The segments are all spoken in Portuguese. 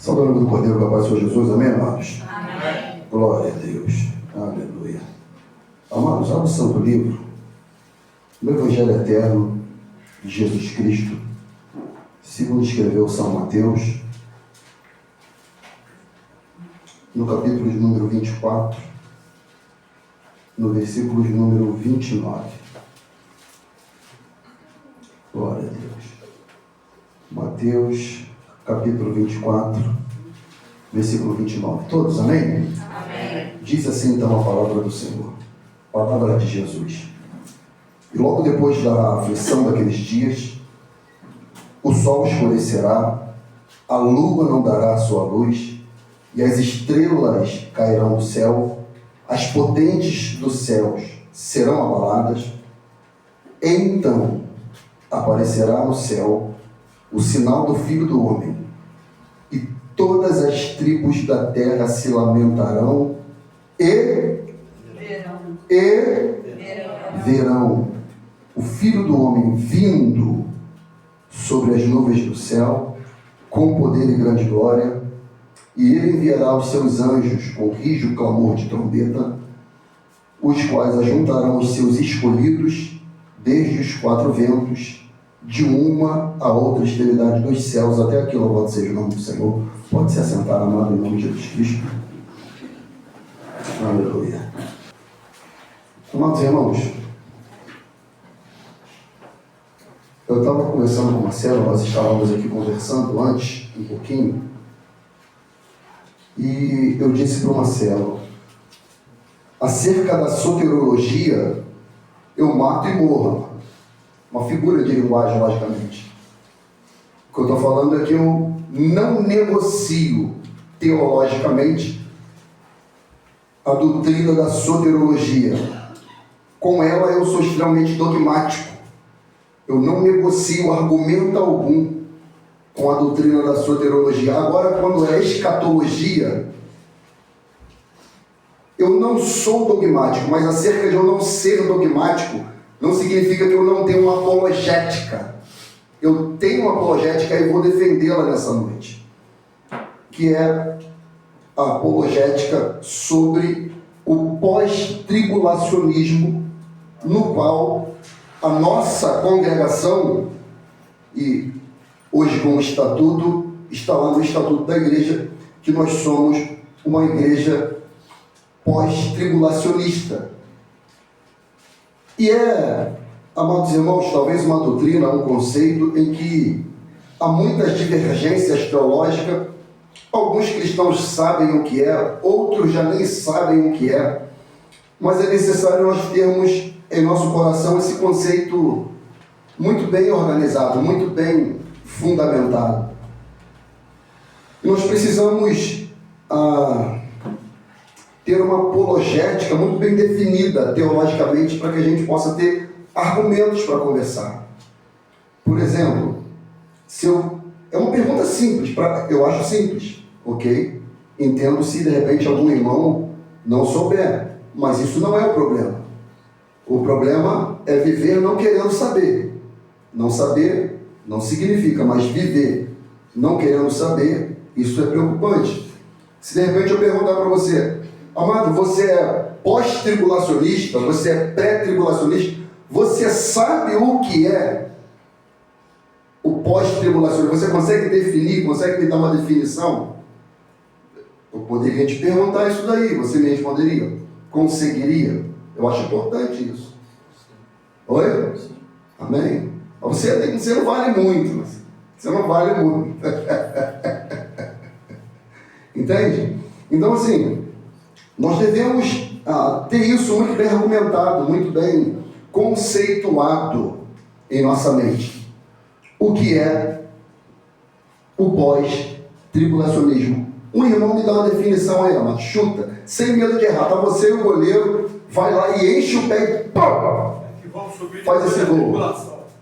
Saudando do Cordeiro da Paz, Senhor Jesus, amém, amados? Amém. Glória a Deus, aleluia. Amados, abra o santo livro do Evangelho Eterno de Jesus Cristo, segundo escreveu São Mateus, no capítulo de número 24, no versículo de número 29. Glória a Deus. Mateus, capítulo 24, versículo 29. Todos, amém? Amém. Diz assim então a palavra do Senhor, a palavra de Jesus. E logo depois da aflição daqueles dias, o sol escurecerá, a lua não dará a sua luz, e as estrelas cairão do céu, as potentes dos céus serão abaladas. Então aparecerá no céu o sinal do Filho do Homem, e todas as tribos da terra se lamentarão e verão o Filho do Homem vindo sobre as nuvens do céu, com poder e grande glória, e ele enviará os seus anjos com rijo clamor de trombeta, os quais ajuntarão os seus escolhidos desde os quatro ventos, de uma a outra extremidade dos céus, até aqui, louvado seja o nome do Senhor. Pode se assentar, amado, em nome de Jesus Cristo. Aleluia. Amados irmãos, eu estava conversando com o Marcelo, nós estávamos aqui conversando antes, um pouquinho, e eu disse para o Marcelo, acerca da soteriologia, eu mato e morro. Uma figura de linguagem, logicamente. O que eu estou falando é que eu não negocio teologicamente a doutrina da soteriologia. Com ela eu sou extremamente dogmático. Eu não negocio argumento algum com a doutrina da soteriologia. Agora, quando é escatologia, eu não sou dogmático, mas acerca de eu não ser dogmático, não significa que eu não tenho uma apologética. Eu tenho uma apologética e vou defendê-la nessa noite, que é a apologética sobre o pós-tribulacionismo, no qual a nossa congregação, e hoje com o estatuto, está lá no estatuto da igreja, que nós somos uma igreja pós-tribulacionista. E amados irmãos, talvez uma doutrina, um conceito em que há muitas divergências teológicas. Alguns cristãos sabem o que é, outros já nem sabem o que é, mas é necessário nós termos em nosso coração esse conceito muito bem organizado, muito bem fundamentado. E nós precisamos ter uma apologética muito bem definida teologicamente para que a gente possa ter argumentos para conversar. Por exemplo, é uma pergunta simples, eu acho simples, ok? Entendo se de repente algum irmão não souber, mas isso não é o problema. O problema é viver não querendo saber. Não saber não significa, mas viver não querendo saber, isso é preocupante. Se de repente eu perguntar para você, amado, você é pós-tribulacionista, você é pré-tribulacionista, você sabe o que é o pós-tribulacionista? Você consegue definir, consegue me dar uma definição? Eu poderia te perguntar isso daí, você me responderia? Conseguiria? Eu acho importante isso. Oi? Amém? Você não vale muito, você não vale muito. Entende? Então assim, nós devemos ter isso muito bem argumentado, muito bem conceituado em nossa mente. O que é o pós-tribulacionismo? Um irmão me dá uma definição aí, mas chuta, sem medo de errar. Tá você e o goleiro, vai lá e enche o pé e pá, faz esse gol.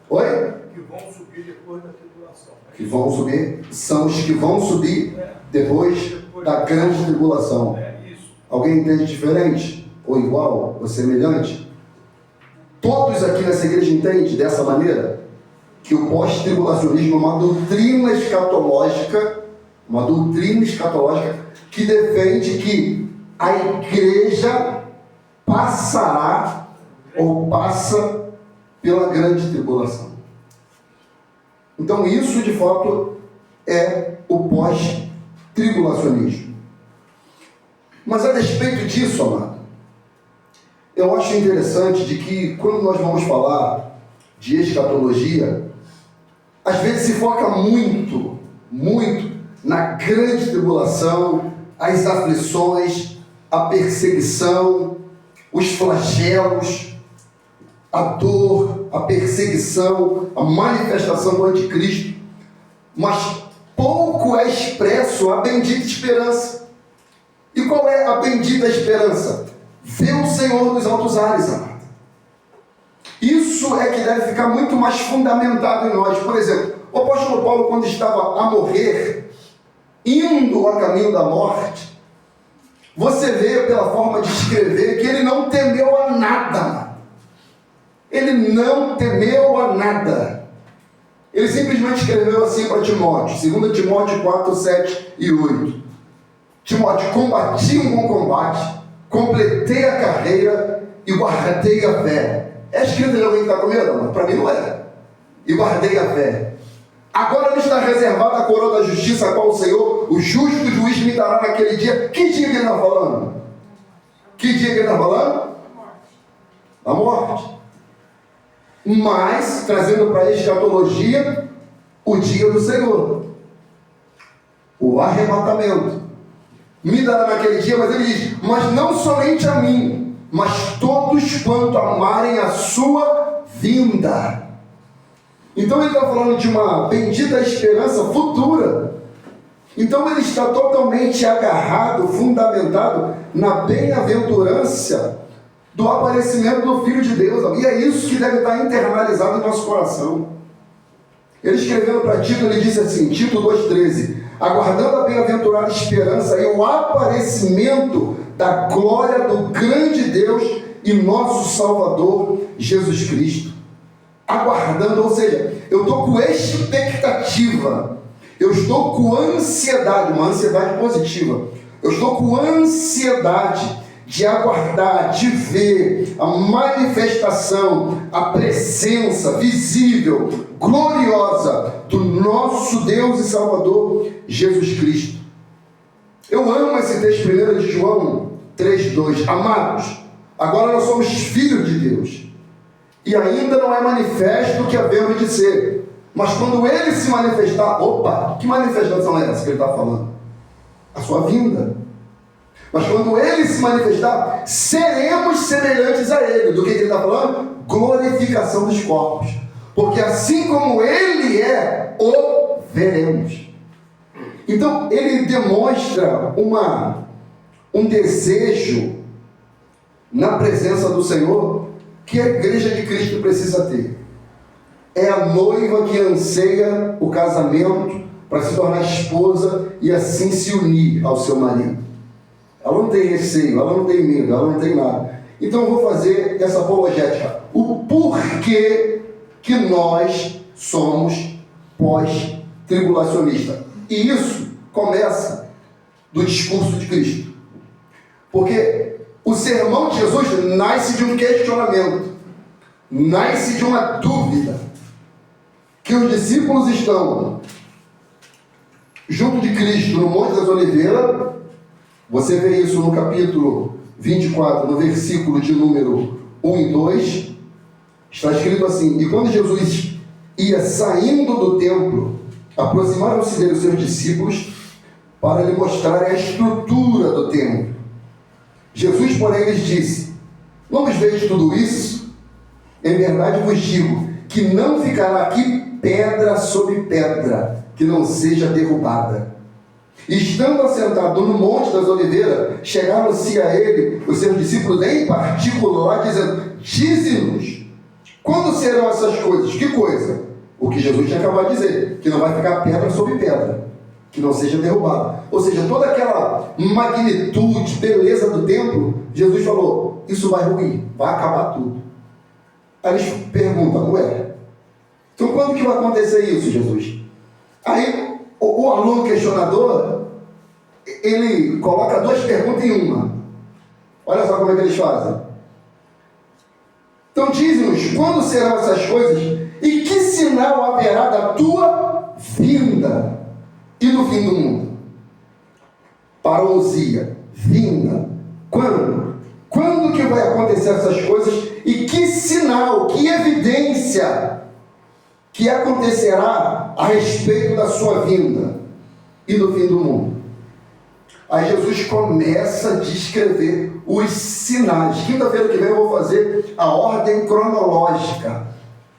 Oi? Que vão subir depois da tribulação. Que vão subir, são os que vão subir depois da grande tribulação. Alguém entende diferente? Ou igual? Ou semelhante? Todos aqui nessa igreja entendem dessa maneira? Que o pós-tribulacionismo é uma doutrina escatológica uma doutrina escatológica que defende que a igreja passará ou passa pela grande tribulação. Então isso de fato é o pós-tribulacionismo. Mas a despeito disso, amado, eu acho interessante de que quando nós vamos falar de escatologia, às vezes se foca muito na grande tribulação, as aflições, a perseguição, os flagelos, a dor, a perseguição, a manifestação do anticristo, mas pouco é expresso a bendita esperança. E qual é a bendita esperança? Ver o Senhor nos altos ares, amado. Isso é que deve ficar muito mais fundamentado em nós. Por exemplo, o apóstolo Paulo, quando estava a morrer, indo a caminho da morte, você vê pela forma de escrever que ele não temeu a nada, amado. Ele não temeu a nada. Ele simplesmente escreveu assim para Timóteo, 2 Timóteo 4, 7 e 8. Timóteo, combati um bom combate, completei a carreira e guardei a fé. É escrito de alguém que está com medo? Mas para mim não é. E guardei a fé. Agora me está reservada a coroa da justiça, a qual o Senhor, o justo juiz, me dará naquele dia. Que dia que ele está falando? Que dia que ele está falando? A morte. Mas, trazendo para a escatologia, o dia do Senhor. O arrebatamento. Me dará naquele dia, mas ele diz, mas não somente a mim, mas todos quanto amarem a sua vinda. Então ele está falando de uma bendita esperança futura. Então ele está totalmente agarrado, fundamentado na bem-aventurança do aparecimento do Filho de Deus. E é isso que deve estar internalizado em nosso coração. Ele escrevendo para Tito, ele disse assim, Tito 2,13, aguardando a bem-aventurada esperança e o aparecimento da glória do grande Deus e nosso Salvador Jesus Cristo. Aguardando, ou seja, eu estou com expectativa, eu estou com ansiedade, uma ansiedade positiva, eu estou com ansiedade de aguardar, de ver a manifestação, a presença visível, gloriosa do nosso Deus e Salvador Jesus Cristo. Eu amo esse texto 1 de João 3,2. Amados, agora nós somos filhos de Deus e ainda não é manifesto o que havemos de ser, mas quando ele se manifestar, opa, que manifestação é essa que ele está falando? A sua vinda. Mas quando ele se manifestar, seremos semelhantes a ele. Do que ele está falando? Glorificação dos corpos. Porque assim como ele é, o veremos. Então, ele demonstra um desejo na presença do Senhor que a igreja de Cristo precisa ter. É a noiva que anseia o casamento para se tornar esposa e assim se unir ao seu marido. Ela não tem receio, ela não tem medo, ela não tem nada. Então eu vou fazer essa apologética. O porquê que nós somos pós-tribulacionistas. E isso começa do discurso de Cristo. Porque o sermão de Jesus nasce de um questionamento, nasce de uma dúvida, que os discípulos estão junto de Cristo no Monte das Oliveiras. Você vê isso no capítulo 24, no versículo de número 1 e 2. Está escrito assim: e quando Jesus ia saindo do templo, aproximaram-se dele os seus discípulos para lhe mostrarem a estrutura do templo. Jesus, porém, lhes disse: não vos vejo tudo isso? Em verdade vos digo que não ficará aqui pedra sobre pedra que não seja derrubada. Estando assentado no Monte das Oliveiras, chegaram-se a ele os seus discípulos em particular, dizendo: dize-nos, quando serão essas coisas? Que coisa? O que Jesus tinha acabado de dizer, que não vai ficar pedra sobre pedra, que não seja derrubada. Ou seja, toda aquela magnitude, beleza do templo, Jesus falou: isso vai ruir, vai acabar tudo. Aí eles perguntam: ué, então quando que vai acontecer isso, Jesus? Aí o o aluno questionador, ele coloca duas perguntas em uma. Olha só como é que eles fazem. Então diz-nos, quando serão essas coisas e que sinal haverá da tua vinda e do fim do mundo? Parousia, vinda. Quando? Quando que vai acontecer essas coisas e que sinal, que evidência que acontecerá a respeito da sua vinda e do fim do mundo? Aí Jesus começa a descrever os sinais. Quinta-feira que vem eu vou fazer a ordem cronológica,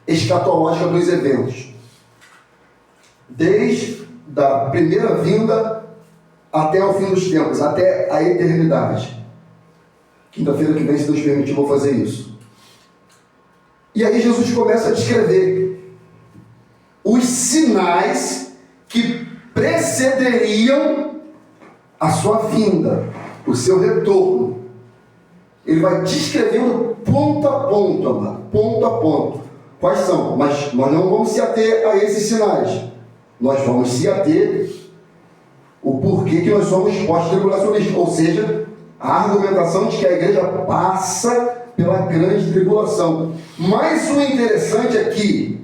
escatológica dos eventos. Desde a primeira vinda até o fim dos tempos, até a eternidade. Quinta-feira que vem, se Deus permitir, eu vou fazer isso. E aí Jesus começa a descrever os sinais que precederiam a sua vinda, o seu retorno. Ele vai descrevendo ponto a ponto, amado, ponto a ponto. Quais são? Mas nós não vamos se ater a esses sinais. Nós vamos se ater o porquê que nós somos pós-tribulacionistas. Ou seja, a argumentação de que a igreja passa pela grande tribulação. Mas o interessante é que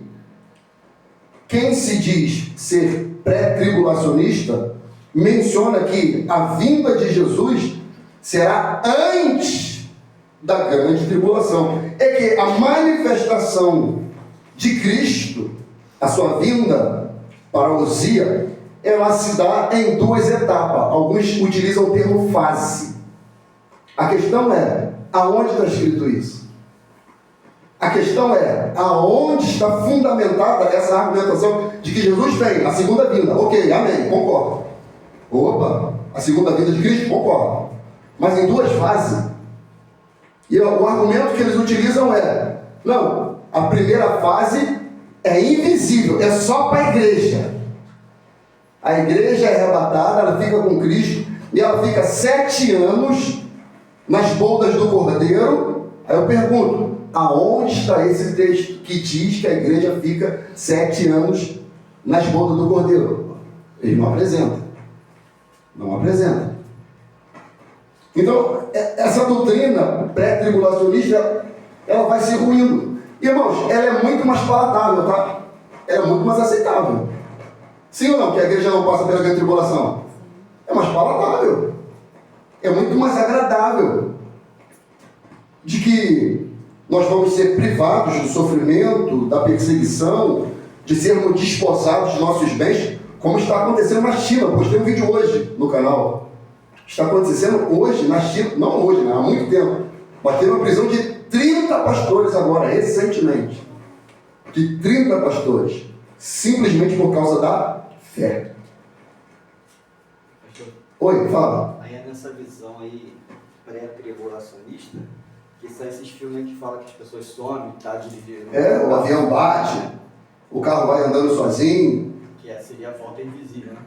quem se diz ser pré-tribulacionista menciona que a vinda de Jesus será antes da grande tribulação. É que a manifestação de Cristo, a sua vinda, parousia, ela se dá em duas etapas. Alguns utilizam o termo fase. A questão é, aonde está escrito isso? A questão é, aonde está fundamentada essa argumentação de que Jesus vem, a segunda vinda? Ok, amém, concordo. Opa, a segunda vinda de Cristo, concordo. Mas em duas fases. E o argumento que eles utilizam é, não, a primeira fase é invisível, é só para a igreja. A igreja é arrebatada, ela fica com Cristo, e ela fica 7 anos nas bodas do Cordeiro. Aí eu pergunto, aonde está esse texto que diz que a igreja fica 7 anos nas bodas do Cordeiro? Ele não apresenta. Não apresenta. Então, essa doutrina pré-tribulacionista, ela vai se ruindo. Irmãos, ela é muito mais palatável, tá? Ela é muito mais aceitável. Sim ou não? Que a igreja não passa pela grande tribulação? É mais palatável. É muito mais agradável. De que nós vamos ser privados do sofrimento, da perseguição, de sermos desposados dos nossos bens, como está acontecendo na China. Postei um vídeo hoje no canal. Está acontecendo hoje na China, não hoje, né? Há muito tempo. Mas teve uma prisão de 30 pastores agora, recentemente. De 30 pastores. Simplesmente por causa da fé. Oi, fala. Aí é nessa visão aí pré-tribulacionista que são esses filmes que falam que as pessoas somem, tá dirigindo. O avião bate, o carro vai andando sozinho. Que seria a volta invisível, né?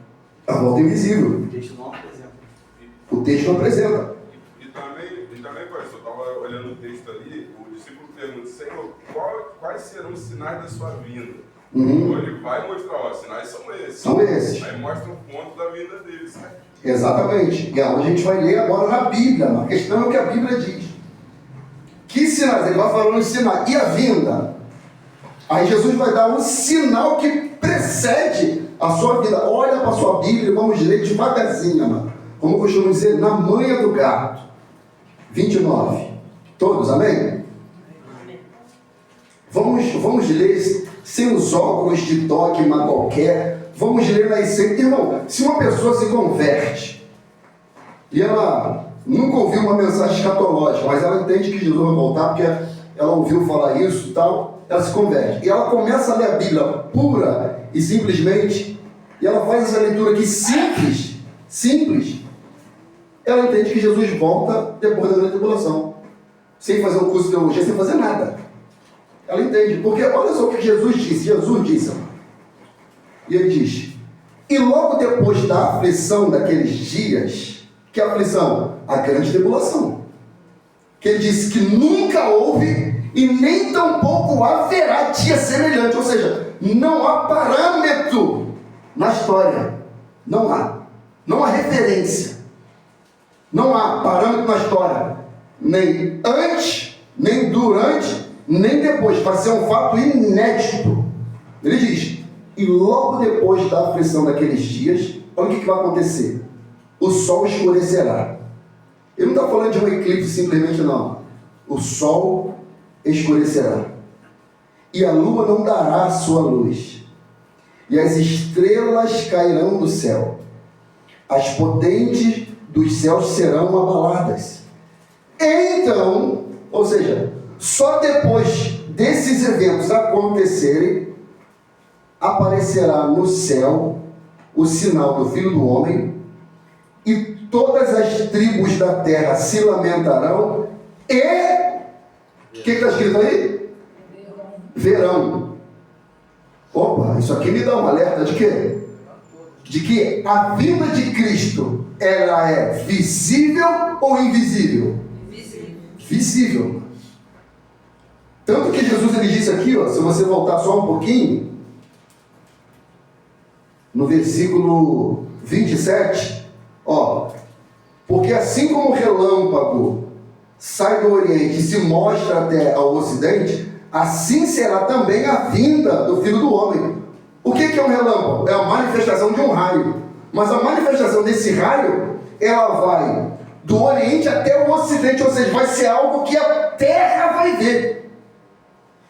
A volta invisível. O texto não apresenta. O texto não apresenta. E também, pastor, eu estava olhando o texto ali, o discípulo pergunta, Senhor, quais serão os sinais da sua vinda? Então ele vai mostrar, os sinais são esses. São esses. Aí mostra o ponto da vinda deles, né? Exatamente. E é onde a gente vai ler agora na Bíblia. A questão é o que a Bíblia diz. Que sinais? Ele vai falando os sinais. E a vinda? Aí Jesus vai dar um sinal que precede a sua vida. Olha para a sua Bíblia e vamos ler devagarzinho, mano. Como eu costumo dizer, na manha do gato. 29. Todos, amém? Vamos ler sem os óculos de dogma qualquer. Vamos ler na essência. Irmão, se uma pessoa se converte e ela nunca ouviu uma mensagem escatológica, mas ela entende que Jesus vai voltar porque ela ouviu falar isso e tal, ela se converte. E ela começa a ler a Bíblia pura e simplesmente, e ela faz essa leitura aqui simples, ela entende que Jesus volta depois da grande tribulação. Sem fazer um curso de teologia, sem fazer nada. Ela entende, porque olha só o que Jesus disse, e ele diz, e logo depois da aflição daqueles dias, que aflição? A grande tribulação. Que ele disse que nunca houve e nem tampouco haverá dia semelhante, ou seja, não há parâmetro na história Não há. Não há referência. Não há parâmetro na história. Nem antes, nem durante, nem depois. Vai ser um fato inédito. Ele diz, e logo depois da aflição daqueles dias, olha o que vai acontecer. O sol escurecerá. Ele não está falando de um eclipse simplesmente, não. O sol escurecerá. E a lua não dará a sua luz. E as estrelas cairão do céu. As potentes dos céus serão abaladas. Então, ou seja, só depois desses eventos acontecerem, aparecerá no céu o sinal do Filho do Homem, e todas as tribos da terra se lamentarão, e o que está escrito aí? Verão. Opa, isso aqui me dá um alerta de quê? De que a vinda de Cristo, ela é visível ou invisível? Visível. Tanto que Jesus ele disse aqui, ó, se você voltar só um pouquinho, no versículo 27, ó, porque assim como o relâmpago sai do Oriente e se mostra até ao Ocidente, assim será também a vinda do Filho do Homem. O que é um relâmpago? É a manifestação de um raio. Mas a manifestação desse raio, ela vai do Oriente até o Ocidente, ou seja, vai ser algo que a Terra vai ver.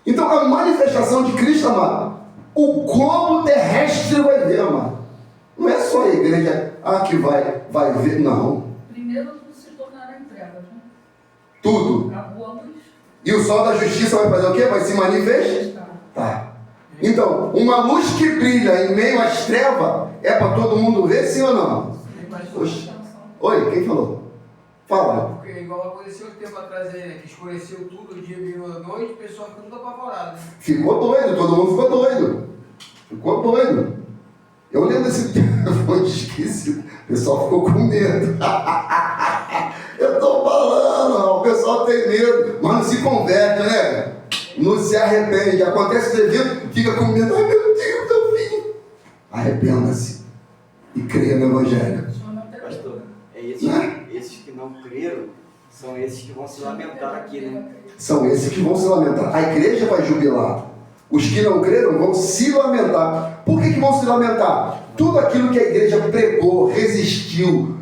Então, a manifestação de Cristo, amado, o globo terrestre vai ver, amado. Não é só a igreja que vai ver, não. Primeiro se tornará em trevas, né? Tudo. Acabou a luz. E o sol da justiça vai fazer o quê? Vai se manifestar? Tá. Então, uma luz que brilha em meio às trevas é para todo mundo ver, sim ou não? Oxe. Oi, quem falou? Fala. Porque igual aconteceu um tempo atrás aí, né? Que escureceu tudo, o dia virou a noite, o pessoal ficou tudo apavorado, né? Ficou doido, todo mundo ficou doido. Ficou doido. Eu lembro desse tempo, foi esquecido. O pessoal ficou com medo. Eu estou falando, o pessoal tem medo, mas não se converte, né? Não se arrepende. Acontece o evento, fica com medo. Ai, meu Deus, meu filho. Arrependa-se e creia no Evangelho. Pastor, esses que não creram são esses que vão se lamentar aqui, né? São esses que vão se lamentar. A igreja vai jubilar. Os que não creram vão se lamentar. Por que vão se lamentar? Tudo aquilo que a igreja pregou, resistiu,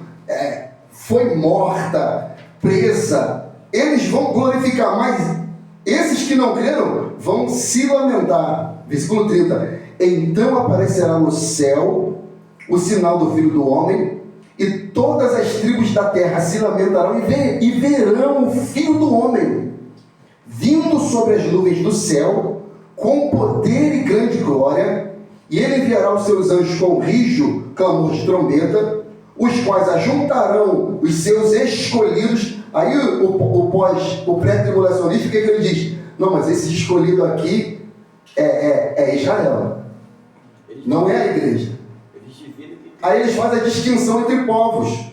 foi morta, presa, eles vão glorificar, mas esses que não creram vão se lamentar. Versículo 30. Então aparecerá no céu o sinal do Filho do Homem, e todas as tribos da terra se lamentarão e verão o Filho do Homem vindo sobre as nuvens do céu com poder e grande glória, e ele enviará os seus anjos com rijo, clamor de trombeta, os quais ajuntarão os seus escolhidos. Aí o pré-tribulacionista, o que ele diz? Não, mas esse escolhido aqui é Israel, não é a igreja. Aí eles fazem a distinção entre povos,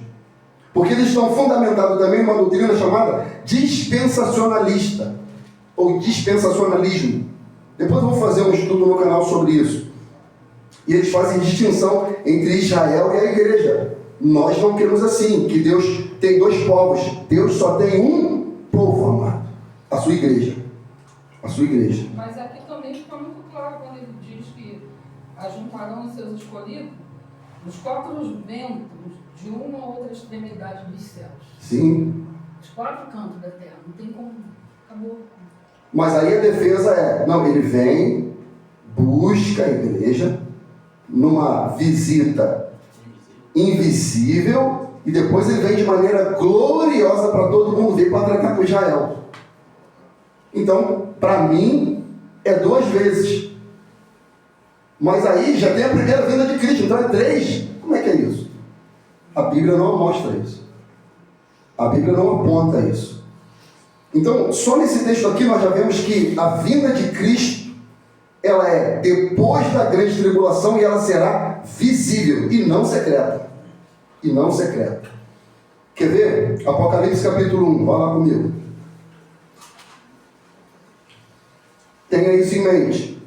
porque eles estão fundamentados também em uma doutrina chamada dispensacionalista, ou dispensacionalismo. Depois eu vou fazer um estudo no canal sobre isso. E eles fazem distinção entre Israel e a igreja. Nós não queremos assim, que Deus tem dois povos. Deus só tem um povo, amado. A sua igreja. A sua igreja. Mas aqui também fica muito claro quando ele diz que ajuntarão os seus escolhidos nos quatro ventos de uma ou outra extremidade dos céus. Sim. Os quatro cantos da terra. Não tem como. Acabou. Mas aí a defesa não, ele vem, busca a igreja numa visita invisível e depois ele vem de maneira gloriosa para todo mundo ver, para tratar com Israel. Então, para mim, é 2 vezes. Mas aí já tem a primeira vinda de Cristo, então é 3. Como é que é isso? A Bíblia não mostra isso. A Bíblia não aponta isso. Então, só nesse texto aqui nós já vemos que a vinda de Cristo, ela é depois da grande tribulação e ela será visível e não secreta. E não secreta. Quer ver? Apocalipse capítulo 1, vai lá comigo. Tenha isso em mente.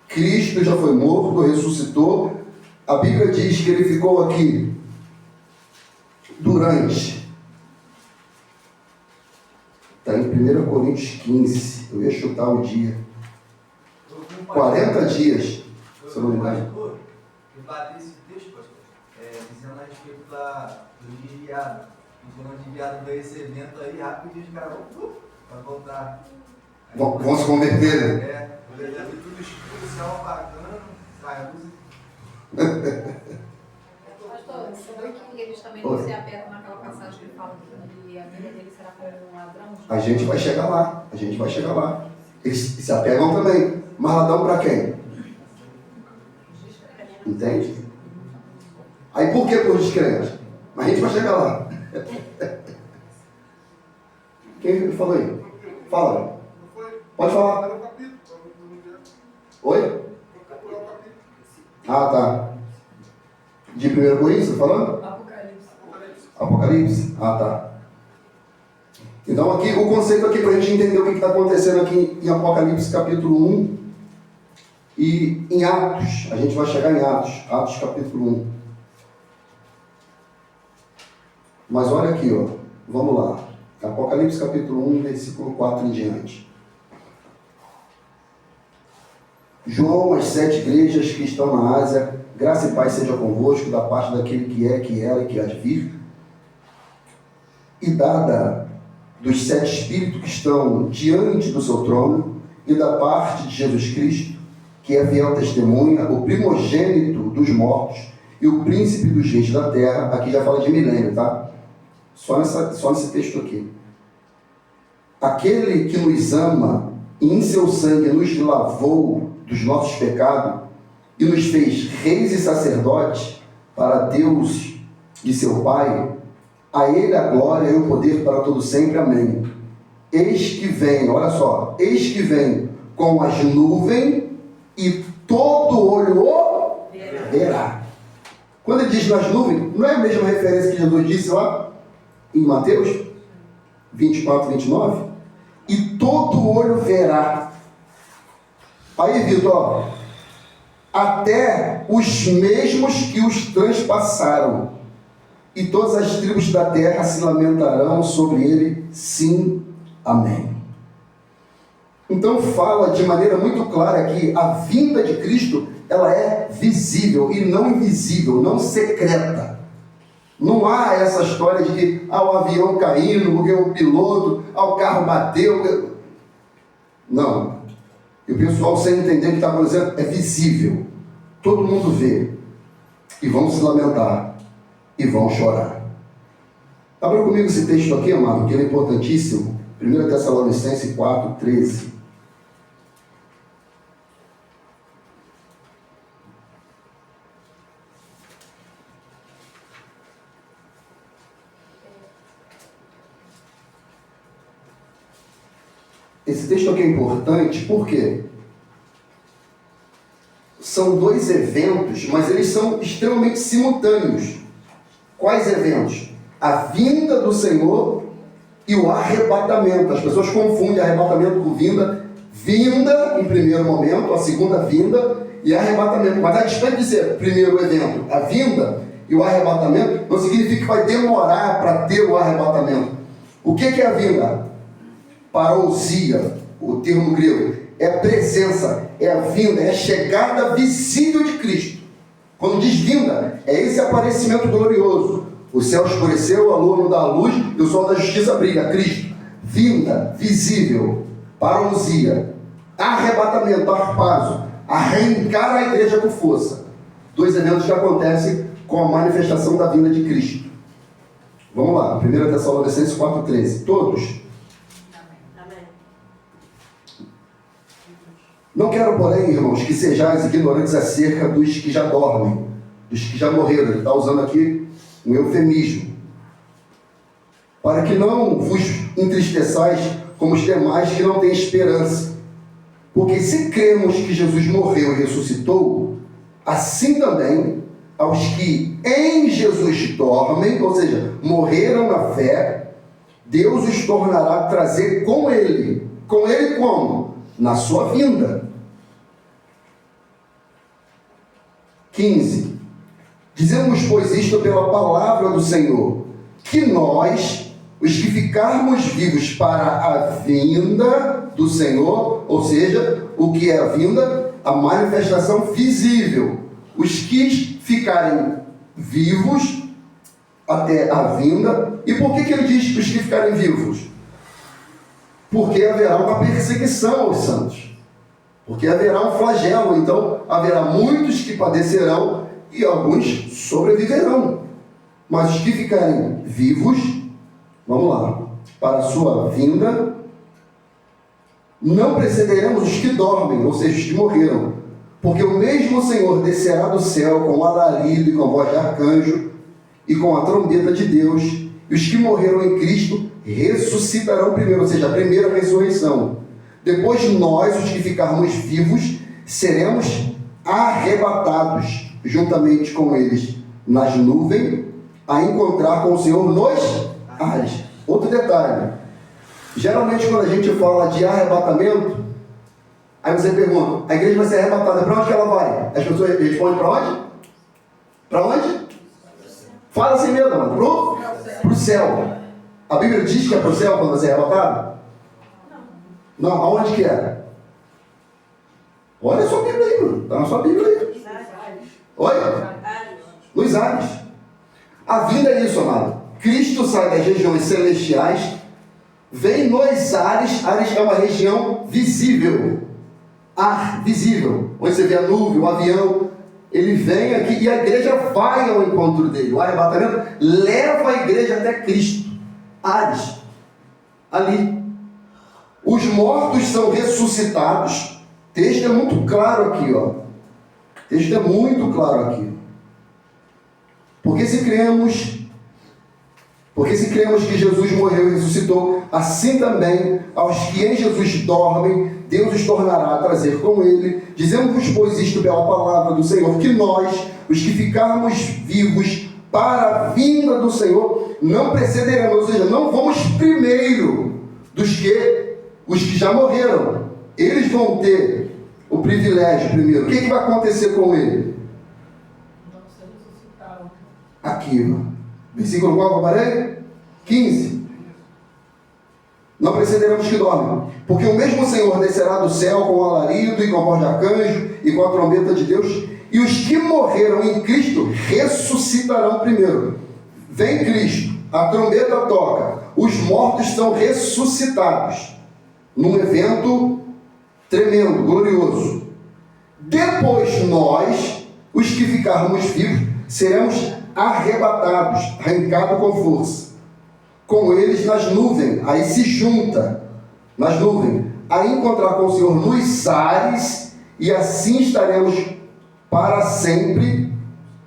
Cristo já foi morto, ressuscitou, A Bíblia diz que ele ficou aqui durante. Está em 1 Coríntios 15. Eu ia chutar o dia. 40 dias, se eu não me engano. Pastor, eu bati esse texto, pastor, dizendo a respeito do enviado. E quando o enviado veio esse evento aí, rapidinho os caras vão voltar. Vão se converter, né? O evento tudo escuro, o céu apagando, sai a luz. Pastor, você viu que eles também não se apegam naquela passagem que fala que a vida dele será como um ladrão? A gente vai chegar lá, a gente vai chegar lá. Eles se apegam também. Mas ladrão para quem? Entende? Aí por que por descrente? Mas a gente vai chegar lá. Quem falou aí? Fala. Pode falar. Oi? Ah, tá. De 1 Coríntios, tá falando? Apocalipse? Ah, tá. Então aqui, o conceito aqui para a gente entender o que está acontecendo aqui em Apocalipse capítulo 1 e em Atos. A gente vai chegar em Atos capítulo 1. Mas olha aqui, ó. Vamos lá. Apocalipse capítulo 1, versículo 4 em diante. João, as 7 igrejas que estão na Ásia, graça e paz seja convosco, da parte daquele que é, que era e que há de vir, e dada dos 7 espíritos que estão diante do seu trono, e da parte de Jesus Cristo, que é fiel testemunha, o primogênito dos mortos, e o príncipe dos reis da terra. Aqui já fala de milênio, tá? Só nesse texto aqui. Aquele que nos ama e em seu sangue nos lavou dos nossos pecados e nos fez reis e sacerdotes para Deus e seu Pai, a Ele a glória e o poder para todo sempre. Amém. Eis que vem, olha só, eis que vem com as nuvens e todo olho o verá. Quando ele diz nas nuvens, não é a mesma referência que Jesus disse lá em Mateus 24, 29? E todo olho verá. Aí, Vitor, ó, até os mesmos que os transpassaram, e todas as tribos da terra se lamentarão sobre ele. Sim, amém. Então fala de maneira muito clara que a vinda de Cristo, ela é visível e não invisível, não secreta. Não há essa história de que o avião caindo, porque o piloto, o carro bateu. Não. E o pessoal, sem entender o que está acontecendo, é visível. Todo mundo vê. E vão se lamentar. E vão chorar. Abra comigo esse texto aqui, amado, que ele é importantíssimo. 1 Tessalonicenses 4, 13. Esse texto aqui é importante porque são 2 eventos, mas eles são extremamente simultâneos. Quais eventos? A vinda do Senhor e o arrebatamento. As pessoas confundem arrebatamento com vinda. Vinda, em primeiro momento, a segunda vinda e arrebatamento. Mas a despeito de ser primeiro evento, a vinda e o arrebatamento, não significa que vai demorar para ter o arrebatamento. O que é a vinda? Parousia, o termo grego, é a presença, é a vinda, é a chegada visível de Cristo. Quando diz vinda, é esse aparecimento glorioso. O céu escureceu, a lua não dá luz e o sol da justiça brilha. Cristo. Vinda, visível, parousia, arrebatamento, arpazo, arrancar a igreja com força. 2 eventos que acontecem com a manifestação da vinda de Cristo. Vamos lá, 1 Tessalonicenses 4,13. Todos. Não quero, porém, irmãos, que sejais ignorantes acerca dos que já dormem, dos que já morreram. Ele está usando aqui um eufemismo. Para que não vos entristeçais como os demais que não têm esperança. Porque se cremos que Jesus morreu e ressuscitou, assim também aos que em Jesus dormem, ou seja, morreram na fé, Deus os tornará a trazer com Ele. Com Ele como? Na sua vinda. 15. Dizemos, pois, isto pela palavra do Senhor, que nós, os que ficarmos vivos para a vinda do Senhor, ou seja, o que é a vinda? A manifestação visível. Os que ficarem vivos até a vinda. E por que ele diz os que ficarem vivos? Porque haverá uma perseguição aos santos. Porque haverá um flagelo. Então, haverá muitos que padecerão e alguns sobreviverão. Mas os que ficarem vivos, vamos lá, para a sua vinda, não precederemos os que dormem, ou seja, os que morreram. Porque o mesmo Senhor descerá do céu com alarido e com voz de arcanjo e com a trombeta de Deus, e os que morreram em Cristo ressuscitarão primeiro, ou seja, a primeira ressurreição. Depois nós, os que ficarmos vivos, seremos arrebatados juntamente com eles nas nuvens, a encontrar com o Senhor nos ares. Outro detalhe, geralmente quando a gente fala de arrebatamento, aí você pergunta, a igreja vai ser arrebatada, para onde que ela vai? As pessoas respondem para onde? Para onde? Fala sem medo, mano. Para o céu. A Bíblia diz que é para o céu quando você é arrebatado? Não, aonde que é? Olha a sua Bíblia aí, mano. Está na sua Bíblia aí. Oi? Nos ares. A vida é isso, amado. Cristo sai das regiões celestiais, vem nos ares. Ares é uma região visível. Ar visível. Onde você vê a nuvem, o avião. Ele vem aqui e a igreja vai ao encontro dele. O arrebatamento leva a igreja até Cristo. Ares. Ali. Os mortos são ressuscitados. O texto é muito claro aqui, ó. O texto é muito claro aqui. Porque se cremos que Jesus morreu e ressuscitou, assim também aos que em Jesus dormem, Deus os tornará a trazer com ele. Dizemos-vos, pois, isto pela palavra do Senhor, que nós, os que ficarmos vivos para a vinda do Senhor, não precederemos, ou seja, não vamos primeiro dos que os que já morreram. Eles vão ter o privilégio primeiro. O que vai acontecer com ele? Aqui, mano. Versículo qual que eu parei? 15. Não precederemos que dormem, porque o mesmo Senhor descerá do céu com o alarido e com a voz de arcanjo e com a trombeta de Deus, e os que morreram em Cristo ressuscitarão primeiro. Vem Cristo, a trombeta toca, os mortos são ressuscitados num evento tremendo, glorioso. Depois nós, os que ficarmos vivos, seremos arrebatados, arrancados com força, com eles nas nuvens. Aí se junta nas nuvens, a encontrar com o Senhor nos ares, e assim estaremos para sempre,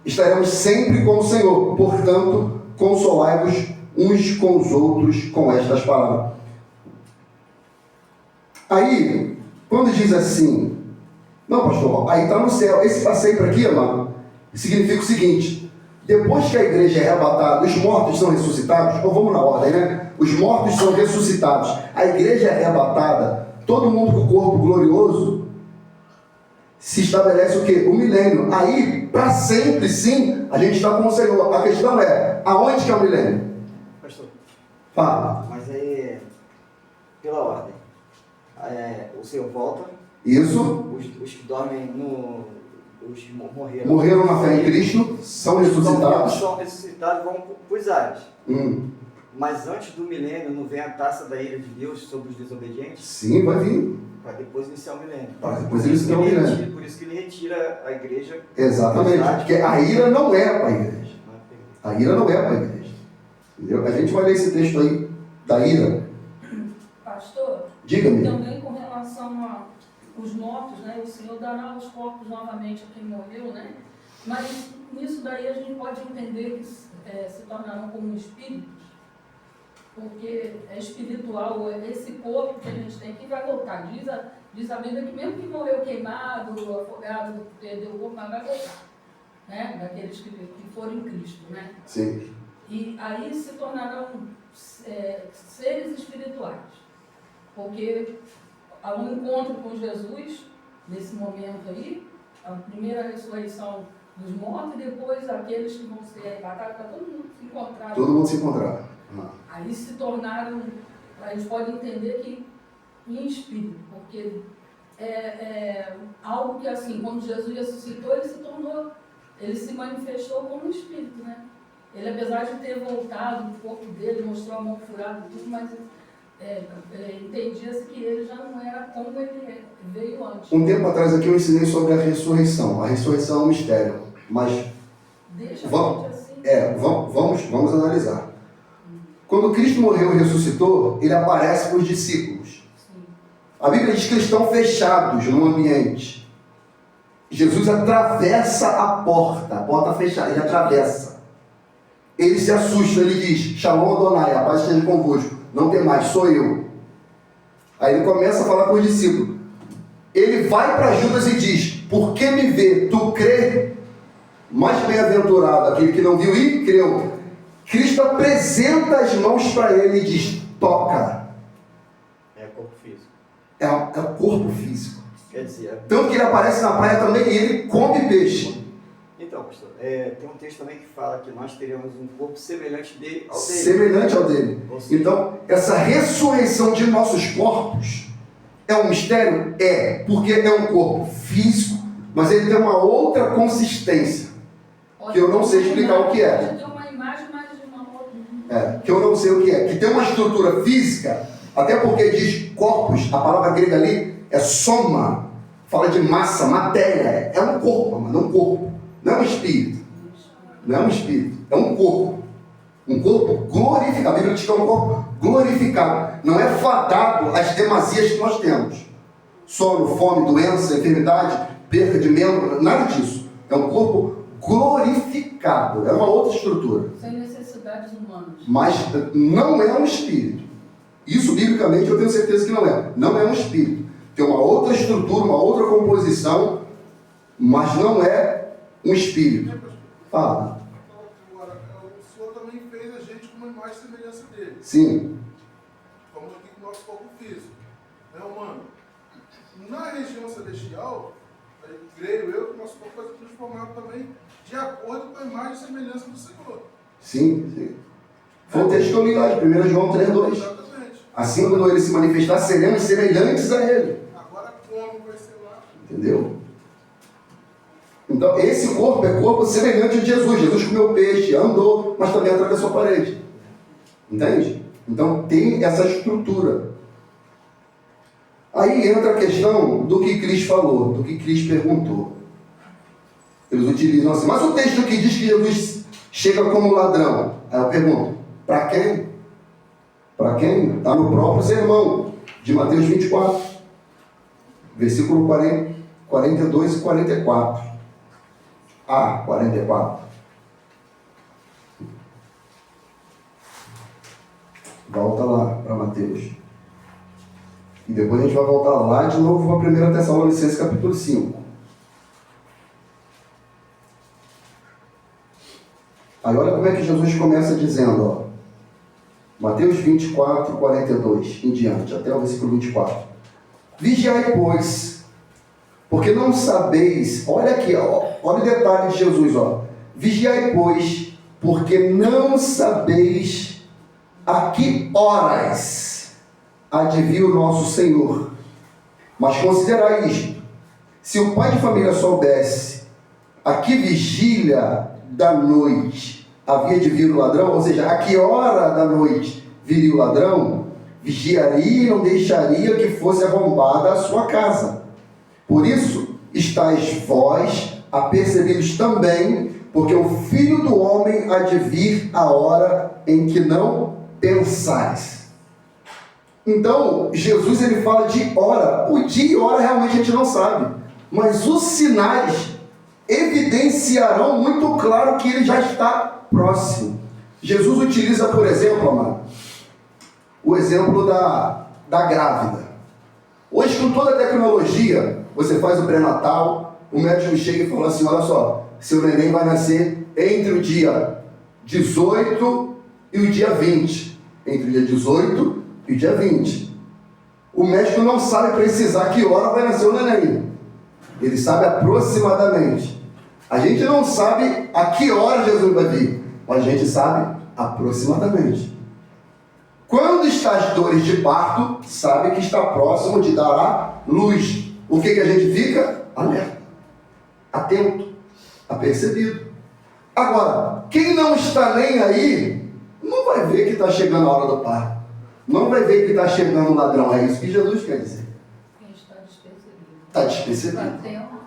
estaremos sempre com o Senhor. Portanto, consolai-vos uns com os outros com estas palavras. Aí, quando diz assim, não, pastor, aí está no céu, esse está sempre aqui, amado, significa o seguinte: depois que a igreja é arrebatada, os mortos são ressuscitados, ou vamos na ordem, né? Os mortos são ressuscitados, a igreja é arrebatada, todo mundo com o corpo glorioso, se estabelece o quê? O milênio. Aí, para sempre, sim, a gente está com o Senhor. A questão é, aonde que é o milênio? Pastor, Fala. mas aí, pela ordem, o Senhor volta. Isso. Os que dormem os que morreram. Morreram na fé em Cristo, são ressuscitados. São ressuscitados e vão para os ares. Mas Mas antes do milênio, não vem a taça da ira de Deus sobre os desobedientes? sim, vai vir. Para depois iniciar o milênio. Para depois iniciar o milênio. Por isso que ele retira a igreja. Exatamente, porque a ira não é para a igreja. A ira não é para a igreja. Entendeu? A gente vai ler esse texto aí, da ira. Pastor, Diga-me. também com relação aos mortos, né? O Senhor dará os corpos novamente a quem morreu, né? Mas nisso daí a gente pode entender que se tornarão como espíritos, porque é espiritual, esse corpo que a gente tem aqui vai voltar. Diz a Bíblia que mesmo que morreu queimado, afogado, perdeu o corpo, mas vai voltar, né? Daqueles que foram em Cristo, né? Sim. E aí se tornarão seres espirituais, porque ao encontro com Jesus, nesse momento aí, a primeira ressurreição dos mortos, e depois aqueles que vão ser arrebatados, para todo mundo se encontrar. Todo mundo se encontrar. Aí se tornaram, a gente pode entender que em espírito, porque é algo que assim, quando Jesus ressuscitou, ele se manifestou como um espírito, né? Ele, apesar de ter voltado, o corpo dele mostrou a mão furada e tudo, mas entendia-se que ele já não era como ele veio antes. Um tempo atrás aqui eu ensinei sobre a ressurreição. A ressurreição é um mistério, mas Deixa vamos, a gente assim. vamos analisar. Quando Cristo morreu e ressuscitou, ele aparece para os discípulos. Sim. A Bíblia diz que eles estão fechados num ambiente. Jesus atravessa a porta fechada, ele atravessa. Ele se assusta, ele diz: Shalom Adonai, a paz esteja convosco. Não tem mais, sou eu. Aí ele começa a falar com os discípulos. Ele vai para Judas e diz: por que me vê? Tu crê? Mais bem-aventurado aquele que não viu e creu. Cristo apresenta as mãos para ele e diz: toca. É corpo físico. É o corpo físico. Quer dizer, Tanto que ele aparece na praia também e ele come peixe. então, pastor, tem um texto também que fala que nós teremos um corpo semelhante ao dele. Semelhante ao dele. Ou seja, Então, essa ressurreição de nossos corpos é um mistério? É, porque é um corpo físico, mas ele tem uma outra consistência, que eu não sei explicar o que é. Pode ter uma imagem, mas de uma outra. Que eu não sei o que é. Que tem uma estrutura física, até porque diz corpos, a palavra grega ali é soma, fala de massa, matéria. É um corpo, mas não um corpo. Não é um espírito. Não é um espírito. É um corpo. Um corpo glorificado. A Bíblia diz que é um corpo glorificado. Não é fadado às demasias que nós temos. Sono, fome, doença, enfermidade, perda de membro, nada disso. É um corpo glorificado. É uma outra estrutura. Sem necessidades humanas. Mas não é um espírito. Isso, biblicamente, eu tenho certeza que não é. Não é um espírito. Tem uma outra estrutura, uma outra composição, mas não é um espírito. Fala. Agora, o Senhor também fez a gente com uma imagem e semelhança dele. Sim. Vamos aqui com o nosso corpo físico, né, humano? Na região celestial, creio eu que o nosso corpo vai ser transformado também de acordo com a imagem e semelhança do Senhor. Sim, sim. Foi o texto que eu li lá de 1 João 3,2. Exatamente. Assim, quando ele se manifestar, seremos semelhantes a ele. Agora, como vai ser lá? Entendeu? Então, esse corpo é corpo semelhante a Jesus. Jesus comeu peixe, andou, mas também atravessou a parede. Entende? Então, tem essa estrutura. Aí entra a questão do que Cristo falou, do que Cristo perguntou. Eles utilizam assim, mas o texto que diz que Jesus chega como ladrão. Aí eu pergunto, para quem? Para quem? Está no próprio sermão de Mateus 24, versículo 42 e 44. 44. Volta lá para Mateus. E depois a gente vai voltar lá de novo para 1 Tessalonicenses capítulo 5. Aí olha como é que Jesus começa dizendo, ó. Mateus 24, 42 em diante, até o versículo 24. Vigiai, pois, porque não sabeis, olha aqui, ó, olha o detalhe de Jesus, ó. Vigiai, pois, porque não sabeis a que horas há de vir o nosso Senhor. Mas considerai isto: se o pai de família soubesse a que vigília da noite havia de vir o ladrão, ou seja, a que hora da noite viria o ladrão, vigiaria e não deixaria que fosse arrombada a sua casa. Por isso, estáis vós apercebidos também, porque o Filho do Homem há de vir a hora em que não pensais. Então, Jesus ele fala de hora. O dia e hora realmente a gente não sabe, mas os sinais evidenciarão muito claro que ele já está próximo. Jesus utiliza, por exemplo, amado, o exemplo da grávida. Hoje, com toda a tecnologia, você faz o pré-natal, o médico chega e fala assim, olha só, seu neném vai nascer entre o dia 18 e o dia 20. Entre o dia 18 e o dia 20. O médico não sabe precisar que hora vai nascer o neném. Ele sabe aproximadamente. A gente não sabe a que hora Jesus vai vir, mas a gente sabe aproximadamente. Quando está as dores de parto, sabe que está próximo de dar a luz. O que a gente fica? Alerta, atento, apercebido. Agora, quem não está nem aí, não vai ver que está chegando a hora do parto. Não vai ver que está chegando o ladrão. É isso que Jesus quer dizer. Quem está despercebido. Está despercebido. Atento.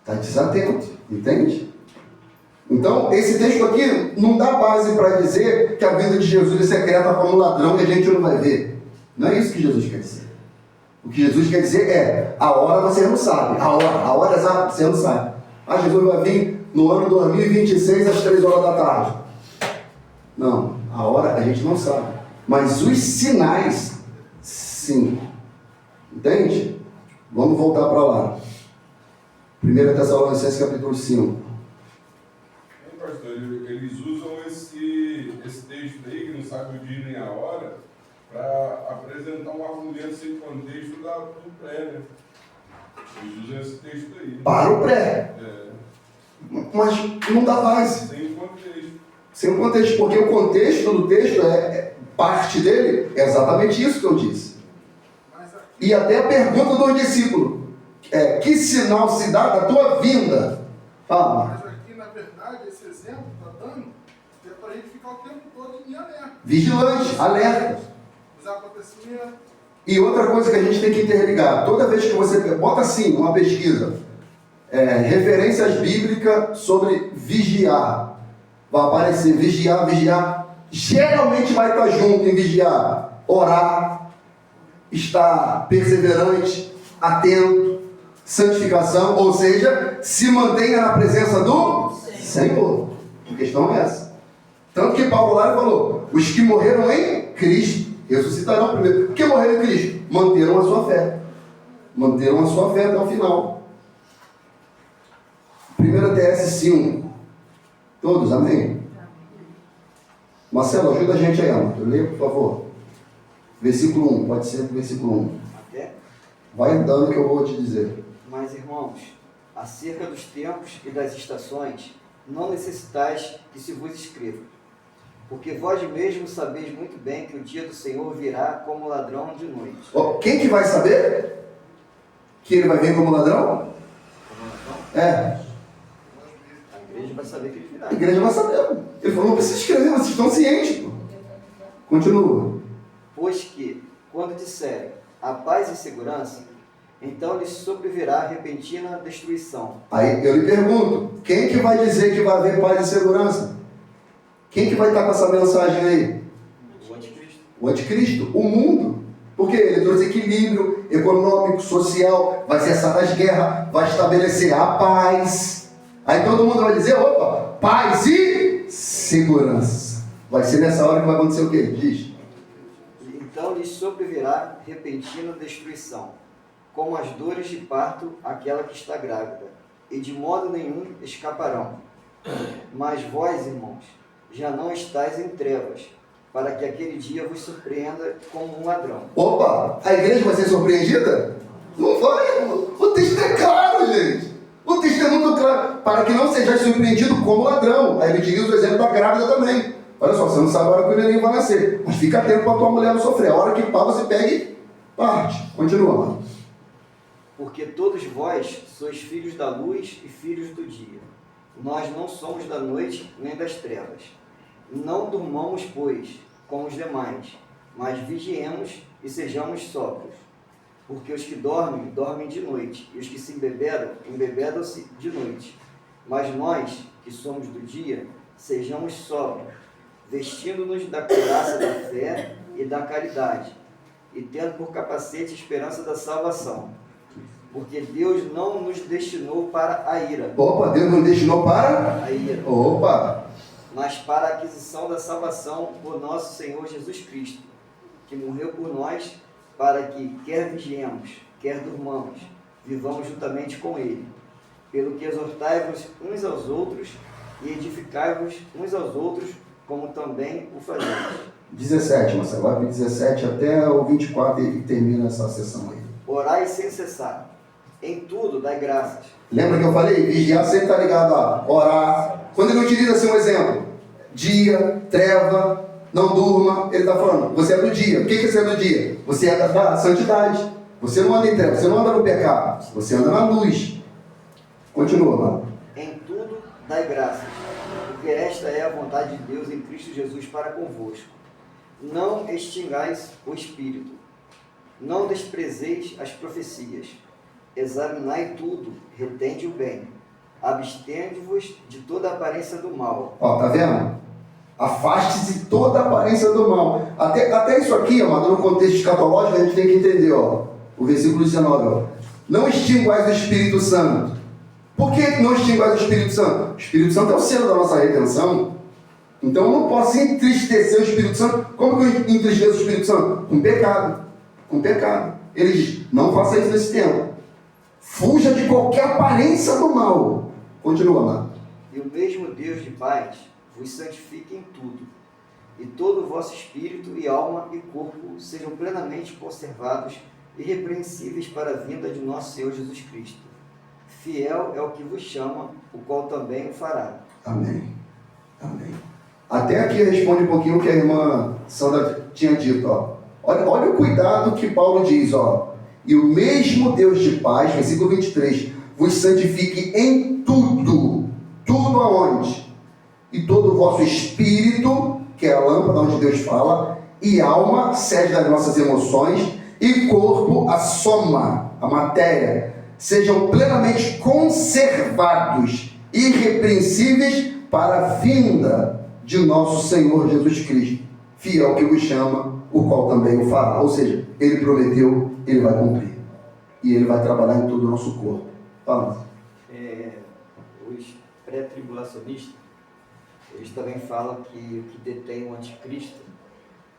Está desatento, entende? Então, esse texto aqui não dá base para dizer que a vida de Jesus é secreta como um ladrão e a gente não vai ver. Não é isso que Jesus quer dizer. O que Jesus quer dizer é, a hora você não sabe. A hora exata você não sabe. Ah, Jesus vai vir no ano 2026 às 3 horas da tarde. Não, a hora a gente não sabe. Mas os sinais, sim. Entende? Vamos voltar para lá. 1 Tessalonicenses capítulo 5. Pastor, eles usam esse texto aí, que não sabe o dia nem a hora, para apresentar um argumento sem contexto do pré, né? Eles usam esse texto aí. Para o pré. É. Mas não dá base. Sem contexto. Sem contexto, porque o contexto do texto parte dele é exatamente isso que eu disse. E até a pergunta do discípulo, que sinal se dá da tua vinda? Fala. Mas aqui, na verdade, esse exemplo está dando é para a gente ficar o tempo todo em alerta. Vigilante, alerta. Os acontecimentos. E outra coisa que a gente tem que interligar, toda vez que você bota assim uma pesquisa, referências bíblicas sobre vigiar, vai aparecer vigiar, vigiar, geralmente vai estar junto em vigiar, orar, estar perseverante, atento, santificação, ou seja, se mantenha na presença do Senhor. A questão é essa. Tanto que Paulo lá falou, os que morreram em Cristo ressuscitarão primeiro. Por que morreram em Cristo? Manteram a sua fé. Manteram a sua fé até o final. 1 TS 5. Todos, amém? Marcelo, ajuda a gente aí, Amato. Leia, por favor. Versículo 1, pode ser versículo 1. Até? Vai andando que eu vou te dizer. Mas, irmãos, acerca dos tempos e das estações, não necessitais que se vos escreva. Porque vós mesmos sabeis muito bem que o dia do Senhor virá como ladrão de noite. Quem que vai saber que ele vai vir como ladrão? Como ladrão? É. A igreja vai saber que ele virá. A igreja vai saber. Ele falou, não precisa escrever, vocês estão cientes. Pô. Continua. Pois que, quando disserem a paz e segurança, então lhes sobrevirá repentina destruição. Aí eu lhe pergunto, quem que vai dizer que vai haver paz e segurança? Quem que vai estar com essa mensagem aí? O anticristo. O anticristo, o mundo. Porque ele trouxe equilíbrio econômico, social, vai cessar as guerras, vai estabelecer a paz. Aí todo mundo vai dizer, opa, paz e segurança. Vai ser nessa hora que vai acontecer o quê? Diz. Então lhes sobrevirá repentina destruição, como as dores de parto àquela que está grávida, e de modo nenhum escaparão. Mas vós, irmãos, já não estáis em trevas, para que aquele dia vos surpreenda como um ladrão. Opa, a igreja vai ser surpreendida? Não vai, o texto é claro, gente. O texto é muito claro, para que não seja surpreendido como ladrão. Aí ele utiliza o exemplo da grávida também. Olha só, você não sabe a hora que o neném vai nascer, mas fica atento para a tua mulher não sofrer. A hora que pá, você pega e parte. Continua. Porque todos vós sois filhos da luz e filhos do dia. Nós não somos da noite nem das trevas. Não durmamos, pois, como os demais, mas vigiemos e sejamos sóbrios. Porque os que dormem, dormem de noite, e os que se embebedam, embebedam-se de noite. Mas nós, que somos do dia, sejamos sóbrios, vestindo-nos da couraça da fé e da caridade, e tendo por capacete a esperança da salvação. Porque Deus não nos destinou para a ira. Opa, Deus nos destinou para? A ira. Opa! Mas para a aquisição da salvação por nosso Senhor Jesus Cristo, que morreu por nós, para que, quer vigiemos, quer durmamos, vivamos juntamente com Ele. Pelo que exortai-vos uns aos outros e edificai-vos uns aos outros, como também o fazeis. 17, Marcelo, vai 17 até o 24 e termina essa sessão aí. Orai sem cessar. Em tudo dai graças, Lembra que eu falei? Vigiar sempre está ligado a orar. Quando ele utiliza assim um exemplo, dia, treva, não durma, ele está falando, você é do dia. O que você é do dia? Você é da santidade. Você não anda em treva, você não anda no pecado, você anda na luz. Continua, mano. Em tudo dai graças, porque esta é a vontade de Deus em Cristo Jesus para convosco. Não extingais o Espírito, não desprezeis as profecias, examinai tudo, retende o bem, abstende-vos de toda aparência do mal. Ó, tá vendo? Afaste-se de toda aparência do mal. Até isso aqui, amado, no contexto escatológico, a gente tem que entender, ó. O versículo 19, ó. Não extinguais o Espírito Santo. Por que não extinguais o Espírito Santo? O Espírito Santo é o selo da nossa redenção. Então eu não posso entristecer o Espírito Santo. Como que eu entristeço o Espírito Santo? Com pecado. Com pecado. Ele diz, não faça isso nesse tempo. Fuja de qualquer aparência do mal. Continua, amado. E o mesmo Deus de paz vos santifique em tudo, e todo o vosso espírito e alma e corpo sejam plenamente conservados e irrepreensíveis para a vinda de nosso Senhor Jesus Cristo. Fiel é o que vos chama, o qual também o fará. Amém. Amém. Até aqui responde um pouquinho o que a irmã Sandra tinha dito, ó. Olha o cuidado que Paulo diz, ó. E o mesmo Deus de paz, versículo 23, vos santifique em tudo. Tudo aonde? E todo o vosso espírito, que é a lâmpada onde Deus fala, e alma, sede das nossas emoções, e corpo, a soma, a matéria, sejam plenamente conservados, irrepreensíveis para a vinda de nosso Senhor Jesus Cristo, fiel que vos chama, o qual também o fará. Ou seja, ele prometeu, ele vai cumprir. E ele vai trabalhar em todo o nosso corpo. Fala. Os pré-tribulacionistas, eles também falam que o que detém o anticristo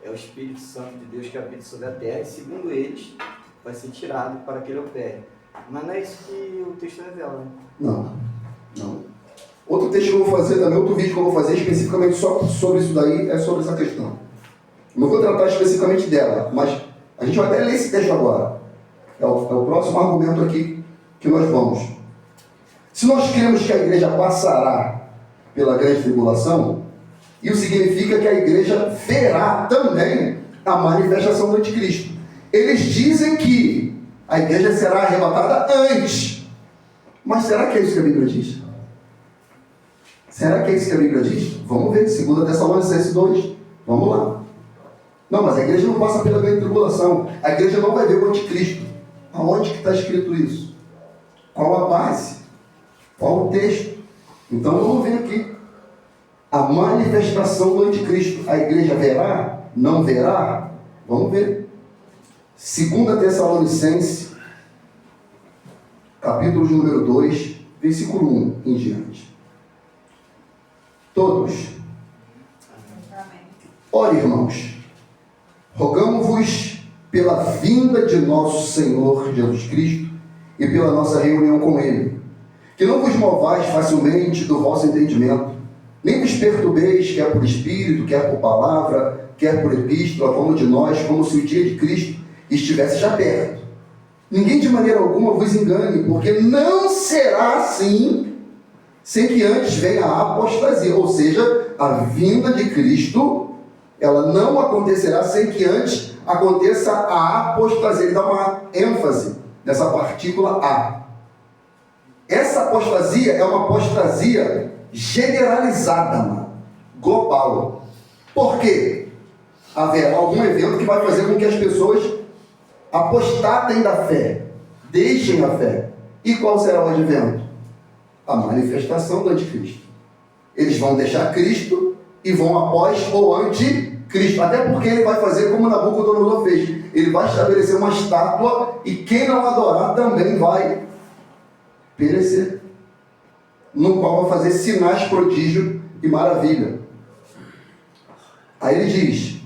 é o Espírito Santo de Deus que habita sobre a terra, e segundo eles, vai ser tirado para que ele opere. Mas não é isso que o texto revela, né? Não. Outro texto que eu vou fazer também, outro vídeo que eu vou fazer especificamente só sobre isso daí, é sobre essa questão. Não vou tratar especificamente dela, mas a gente vai até ler esse texto agora. É o próximo argumento aqui que nós vamos. Se nós cremos que a igreja passará pela grande tribulação, isso significa que a igreja verá também a manifestação do anticristo. Eles dizem que a igreja será arrebatada antes. Mas será que é isso que a Bíblia diz? Será que é isso que a Bíblia diz? Vamos ver, 2 Tessalonicenses 2. Vamos lá. Não, mas a igreja não passa pela grande tribulação. A igreja não vai ver o anticristo. Aonde que está escrito isso? Qual a base? Qual o texto? Então vamos ver aqui. A manifestação do anticristo. A igreja verá? Não verá? Vamos ver. 2 Tessalonicenses, capítulo de número 2, versículo 1 em diante. Todos. Ora, irmãos, rogamo-vos pela vinda de nosso Senhor Jesus Cristo e pela nossa reunião com Ele, que não vos movais facilmente do vosso entendimento, nem vos perturbeis, quer por espírito, quer por palavra, quer por epístola, como de nós, como se o dia de Cristo estivesse já perto. Ninguém de maneira alguma vos engane, porque não será assim sem que antes venha a apostasia, ou seja, a vinda de Cristo, ela não acontecerá sem que antes aconteça a apostasia. Ele dá uma ênfase nessa partícula A. Essa apostasia é uma apostasia generalizada, mano, global. Por quê? Haverá algum evento que vai fazer com que as pessoas apostatem da fé, deixem a fé. E qual será o advento? A manifestação do anticristo. Eles vão deixar Cristo e vão após o anticristo. Até porque ele vai fazer como Nabucodonosor fez. Ele vai estabelecer uma estátua e quem não adorar também vai perecer. No qual vai fazer sinais, prodígio e maravilha. Aí ele diz,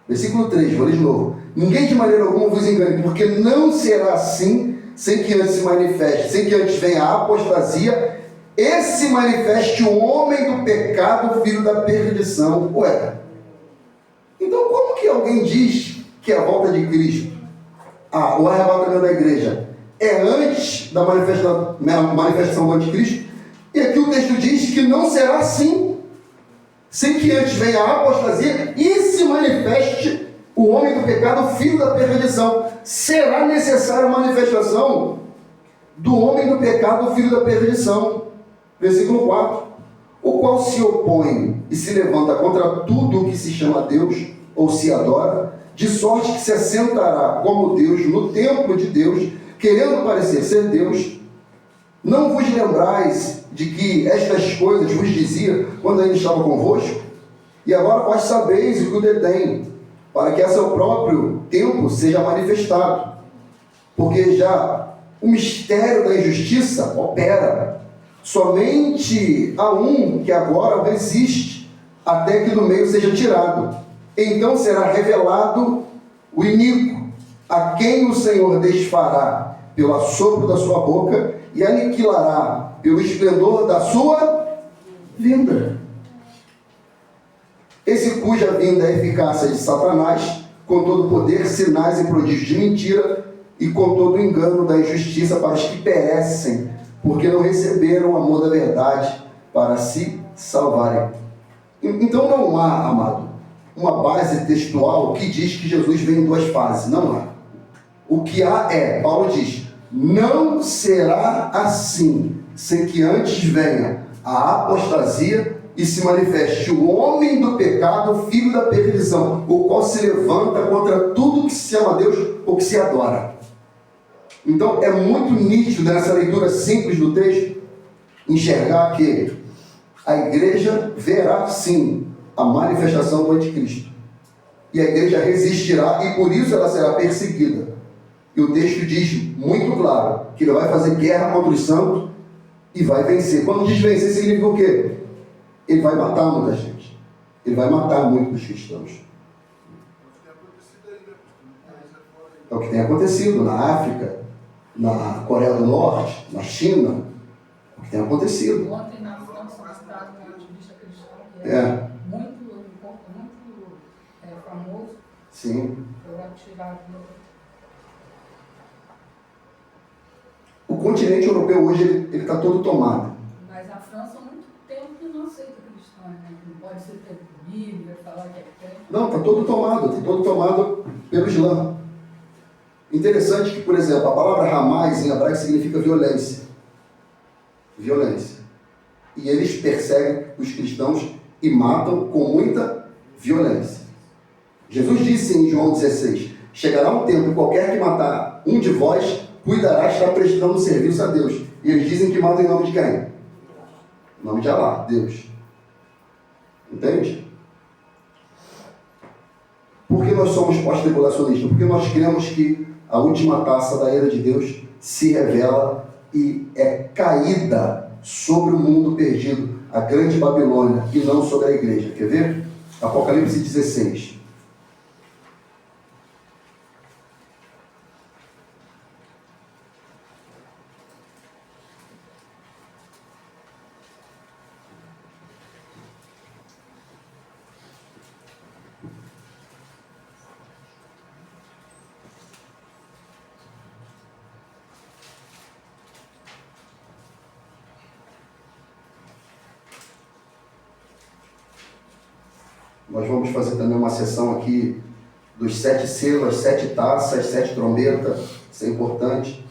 versículo 3, vou ler de novo. Ninguém de maneira alguma vos engane, porque não será assim sem que antes se manifeste, sem que antes venha a apostasia, e se manifeste o homem do pecado, o filho da perdição. Ué, então como que alguém diz que é a volta de Cristo, o arrebatamento da igreja, é antes da manifestação do anticristo, e aqui o texto diz que não será assim, sem que antes venha a apostasia e se manifeste o homem do pecado, o filho da perdição. Será necessária a manifestação do homem do pecado, o filho da perdição. Versículo 4. O qual se opõe e se levanta contra tudo o que se chama Deus ou se adora, de sorte que se assentará como Deus no templo de Deus, querendo parecer ser Deus. Não vos lembrais de que estas coisas vos dizia quando ainda estava convosco? E agora vós sabeis o que o detém, para que a seu próprio tempo seja manifestado. Porque já o mistério da injustiça opera. Somente há um que agora resiste, até que do meio seja tirado. Então será revelado o iníquo, a quem o Senhor desfará pelo assopro da sua boca e aniquilará pelo esplendor da sua vinda. Esse cuja vinda é eficácia de Satanás, com todo poder, sinais e prodígios de mentira, e com todo o engano da injustiça para os que perecem, porque não receberam o amor da verdade para se salvarem. Então não há, amado, uma base textual que diz que Jesus vem em duas fases. Não há. O que há é, Paulo diz, não será assim, sem que antes venha a apostasia e se manifeste o homem do pecado, o filho da perdição, o qual se levanta contra tudo que se chama Deus ou que se adora. Então é muito nítido nessa leitura simples do texto enxergar que a igreja verá sim a manifestação do anticristo. E a igreja resistirá e por isso ela será perseguida. E o texto diz muito claro que ele vai fazer guerra contra os santos e vai vencer. Quando diz vencer, significa o quê? Ele vai matar muita gente. Ele vai matar muitos cristãos. É o que tem acontecido na África, na Coreia do Norte, na China. O que tem acontecido. Ontem na França, mataram um ativista cristão que é muito famoso. Sim. Foi atirado. O continente europeu hoje ele está todo tomado. Mas a França há muito tempo que não aceita cristão, né? Não pode ser ter Bíblia, falar que é crente. Não, está todo tomado pelo Islã. Interessante que, por exemplo, a palavra Hamas em hebraico significa violência. Violência. E eles perseguem os cristãos e matam com muita violência. Jesus disse em João 16, chegará um tempo que qualquer que matar um de vós, cuidará estar prestando serviço a Deus. E eles dizem que matam em nome de quem? Em nome de Alá, Deus. Entende? Por que nós somos pós-tribulacionistas? Porque nós cremos que a última taça da ira de Deus se revela e é caída sobre o mundo perdido, a grande Babilônia, e não sobre a igreja. Quer ver? Apocalipse 16. Nós vamos fazer também uma sessão aqui dos 7 selos, as 7 taças, 7 trombetas. Isso é importante,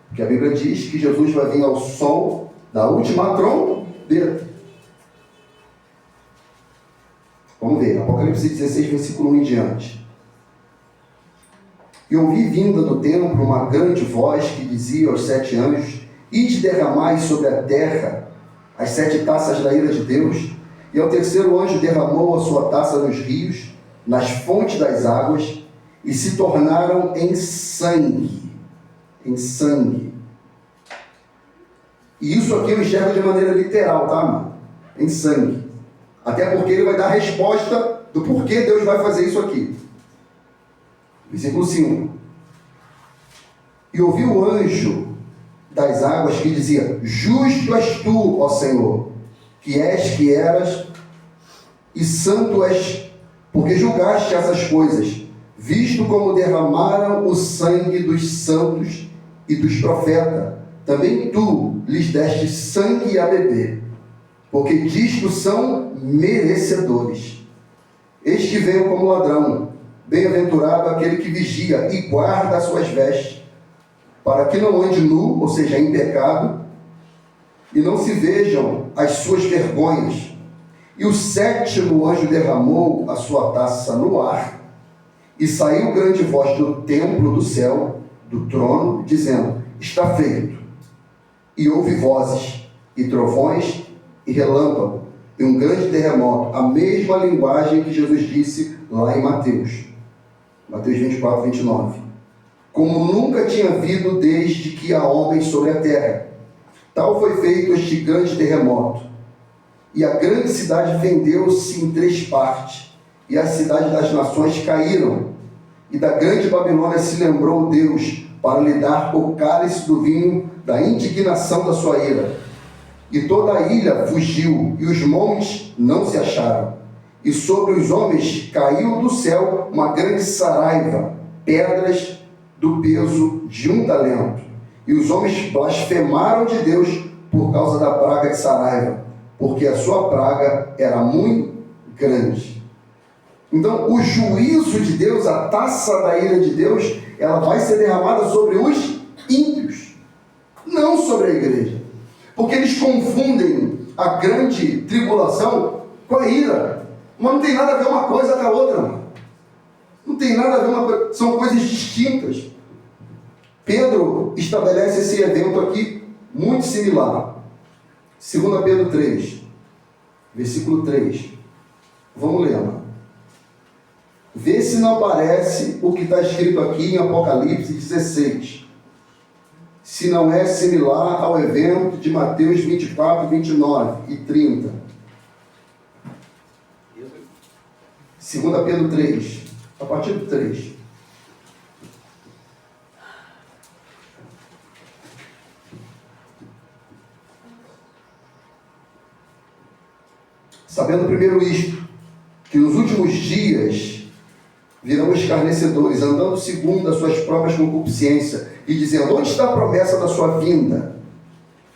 porque a Bíblia diz que Jesus vai vir ao som da última trombeta. Vamos ver, Apocalipse 16, versículo 1 em diante. E ouvi vinda do templo uma grande voz que dizia aos 7 anjos: ide derramai sobre a terra as 7 taças da ira de Deus. E ao terceiro anjo derramou a sua taça nos rios, nas fontes das águas, e se tornaram em sangue. Em sangue. E isso aqui eu enxergo de maneira literal, tá, mano? Em sangue. Até porque ele vai dar a resposta do porquê Deus vai fazer isso aqui. Versículo 5. E ouvi o anjo das águas que dizia: justo és tu, ó Senhor, que és, que eras, e santo és, porque julgaste essas coisas, visto como derramaram o sangue dos santos e dos profetas, também tu lhes deste sangue a beber, porque disto são merecedores. Eis que venho como ladrão, bem-aventurado aquele que vigia e guarda as suas vestes, para que não ande nu, ou seja, em pecado, e não se vejam as suas vergonhas. E o sétimo anjo derramou a sua taça no ar, e saiu grande voz do templo do céu, do trono, dizendo: está feito. E houve vozes, e trovões, e relâmpago, e um grande terremoto, a mesma linguagem que Jesus disse lá em Mateus 24, 29. Como nunca tinha havido desde que há homens sobre a terra. Tal foi feito este grande terremoto. E a grande cidade vendeu-se em 3 partes, e as cidades das nações caíram. E da grande Babilônia se lembrou Deus para lhe dar o cálice do vinho da indignação da sua ira. E toda a ilha fugiu, e os montes não se acharam. E sobre os homens caiu do céu uma grande saraiva, pedras do peso de 1 talento. E os homens blasfemaram de Deus por causa da praga de saraiva, porque a sua praga era muito grande. Então, o juízo de Deus, a taça da ira de Deus, ela vai ser derramada sobre os ímpios, não sobre a igreja. Porque eles confundem a grande tribulação com a ira. Mas não tem nada a ver uma coisa com a outra, mano. Não tem nada a ver uma coisa, são coisas distintas. Pedro estabelece esse evento aqui muito similar. 2 Pedro 3, versículo 3. Vamos ler, mano. Vê se não aparece o que está escrito aqui em Apocalipse 16. Se não é similar ao evento de Mateus 24, 29 e 30. 2 Pedro 3, a partir do 3. Sabendo primeiro isto, que nos últimos dias virão escarnecedores, andando segundo as suas próprias concupiscências, e dizendo: onde está a promessa da sua vinda?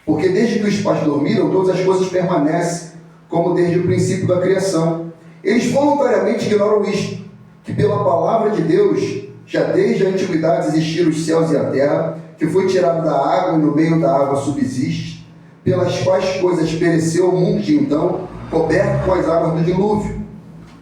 Porque desde que os pais dormiram, todas as coisas permanecem como desde o princípio da criação. Eles voluntariamente ignoram isto, que pela palavra de Deus, já desde a antiguidade existiram os céus e a terra, que foi tirado da água e no meio da água subsiste, pelas quais coisas pereceu o mundo de então, coberto com as águas do dilúvio.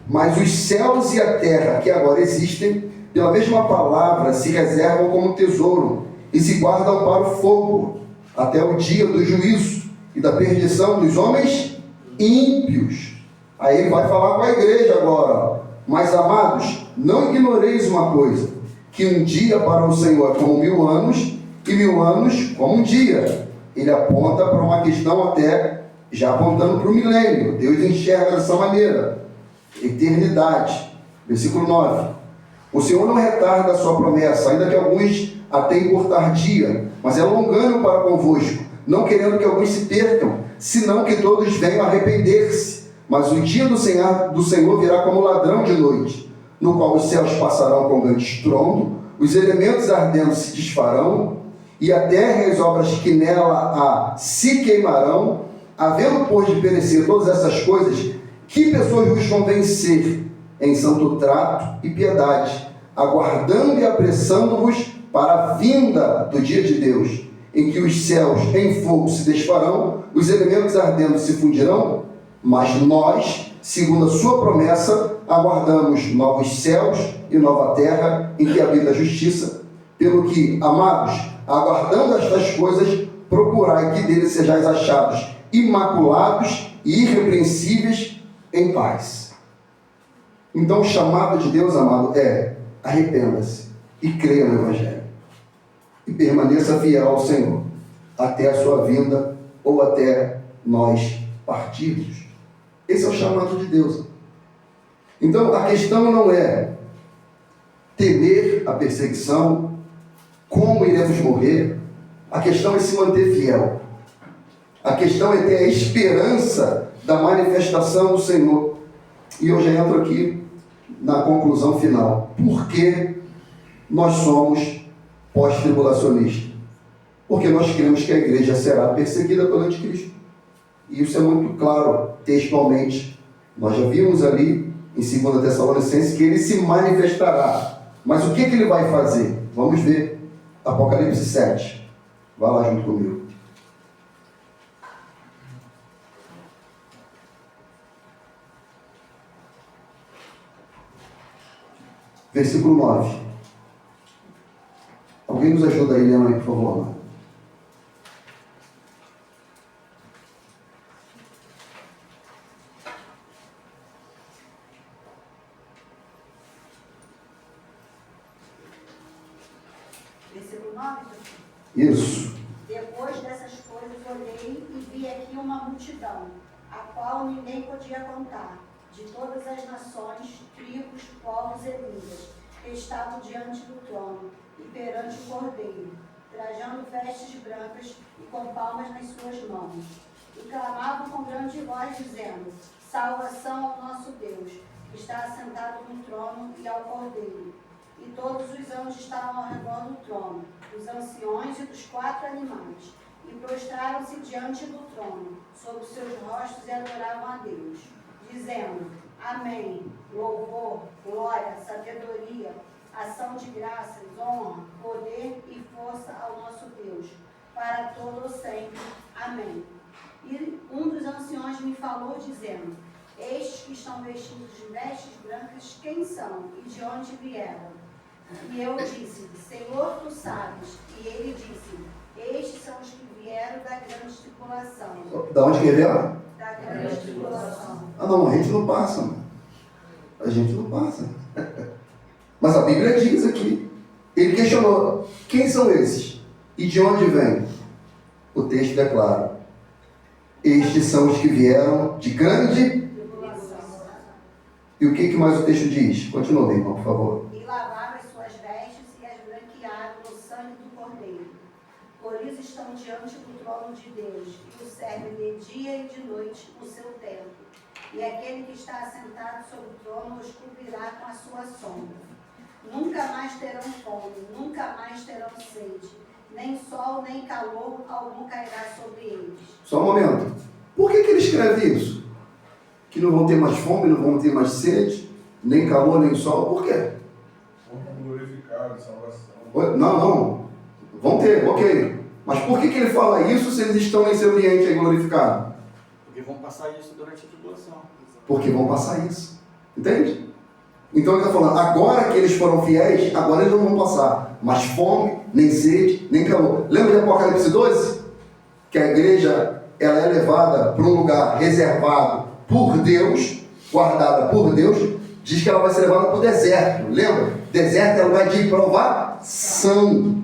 Mas os céus e a terra que agora existem, pela mesma palavra, se reservam como tesouro e se guardam para o fogo, até o dia do juízo e da perdição dos homens ímpios. Aí ele vai falar com a igreja agora: mas amados, não ignoreis uma coisa, que um dia para o Senhor é como 1000 anos, e 1000 anos como um dia. Ele aponta para uma questão até já apontando para o milênio. Deus enxerga dessa maneira. Eternidade. Versículo 9. O Senhor não retarda a sua promessa, ainda que alguns a tenham por tardia, mas é longânimo para convosco, não querendo que alguns se percam, senão que todos venham a arrepender-se. Mas o dia do Senhor virá como ladrão de noite, no qual os céus passarão com grande estrondo, os elementos ardendo se desfarão, e a terra e as obras que nela há se queimarão. Havendo, pois, de perecer todas essas coisas, que pessoas vos convém ser em santo trato e piedade, aguardando e apressando-vos para a vinda do dia de Deus, em que os céus em fogo se desfarão, os elementos ardendo se fundirão, mas nós, segundo a sua promessa, aguardamos novos céus e nova terra, em que habita a justiça. Pelo que, amados, aguardando estas coisas, procurai que deles sejais achados imaculados e irrepreensíveis em paz. Então o chamado de Deus, amado, é: arrependa-se e creia no Evangelho e permaneça fiel ao Senhor até a sua vinda ou até nós partirmos. Esse é o chamado de Deus. Então a questão não é temer a perseguição, como iremos morrer. A questão é se manter fiel. A questão é ter a esperança da manifestação do Senhor. E eu já entro aqui na conclusão final. Por que nós somos pós-tribulacionistas? Porque nós cremos que a igreja será perseguida pelo anticristo. E isso é muito claro, textualmente. Nós já vimos ali em 2 Tessalonicenses que ele se manifestará. Mas o que ele vai fazer? Vamos ver. Apocalipse 7. Vai lá junto comigo. Versículo 9. Alguém nos ajuda aí, lendo aí, por favor. Versículo 9. Isso. Depois dessas coisas olhei e vi aqui uma multidão, a qual ninguém podia contar, de todas as nações, tribos, povos e línguas, que estavam diante do trono e perante o Cordeiro, trajando vestes brancas e com palmas nas suas mãos. E clamavam com grande voz, dizendo: Salvação ao nosso Deus, que está assentado no trono, e ao Cordeiro. E todos os anjos estavam ao redor do trono, os anciões e dos 4 animais, e prostraram-se diante do trono, sobre os seus rostos, e adoravam a Deus, dizendo: Amém, louvor, glória, sabedoria, ação de graças, honra, poder e força ao nosso Deus, para todo o sempre. Amém. E um dos anciões me falou, dizendo: Estes que estão vestidos de vestes brancas, quem são e de onde vieram? E eu disse: Senhor, tu sabes. E ele disse: Estes são os que vieram da grande tribulação. Da onde que vieram? Da grande tribulação. Ah não, a gente não passa, mano. A gente não passa. Mas a Bíblia diz aqui. Ele questionou: quem são esses? E de onde vêm? O texto declara: estes são os que vieram de grande. E o que mais o texto diz? Continua, meu irmão, por favor. E lavaram as suas vestes e as branquearam no sangue do Cordeiro. Por isso estão diante do trono de Deus, e o servem de dia e de noite no seu templo. E aquele que está assentado sobre o trono os cobrirá com a sua sombra. Nunca mais terão fome, nunca mais terão sede, nem sol, nem calor algum cairá sobre eles. Só um momento. Por que ele escreve isso? Que não vão ter mais fome, não vão ter mais sede, nem calor, nem sol. Por quê? Vamos glorificar, salvação. Não. Vão ter, ok. Mas por que ele fala isso se eles estão nesse ambiente aí glorificado? Porque vão passar isso durante a tribulação. Porque vão passar isso. Entende? Então ele está falando, agora que eles foram fiéis, agora eles não vão passar mais fome, nem sede, nem calor. Lembra de Apocalipse 12? Que a igreja ela é levada para um lugar reservado por Deus, guardada por Deus, diz que ela vai ser levada para o deserto. Lembra? Deserto é lugar de provação.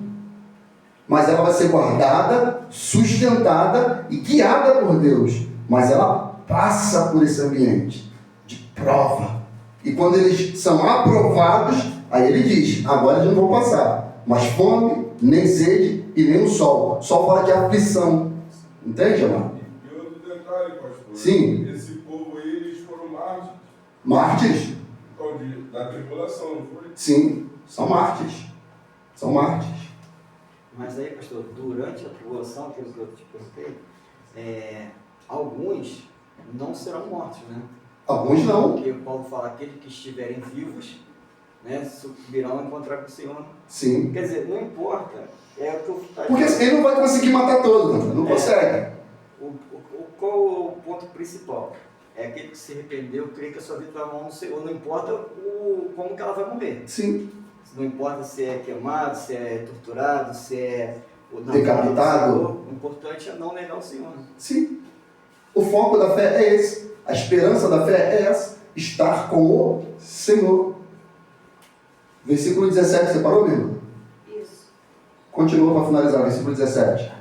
Mas ela vai ser guardada, sustentada e guiada por Deus. Mas ela passa por esse ambiente de prova. E quando eles são aprovados, aí ele diz, agora eles não vão passar. Mas fome, nem sede e nem o sol. Sol fala de aflição. Entende, amado? E outro detalhe, pastor. Sim. Esse povo aí, eles foram mártires. Mártires? Então, da tribulação, não foi? Sim, são mártires. São mártires. Mas aí, pastor, durante a tribulação, aquilo que eu te perguntei, alguns não serão mortos, né? Alguns não. Porque o Paulo fala, aqueles que estiverem vivos, né, virão encontrar com o Senhor. Sim. Quer dizer, não importa, é o que eu estou Porque ele não vai conseguir matar todos, não consegue. Qual o ponto principal? É aquele que se arrependeu, crê que a sua vida está na mão do Senhor. Não importa como que ela vai morrer. Sim. Não importa se é queimado, se é torturado, se é decapitado. O importante é não negar o Senhor. Sim. O foco da fé é esse. A esperança da fé é essa. Estar com o Senhor. Versículo 17, você parou, mesmo? Isso. Continua para finalizar, versículo 17.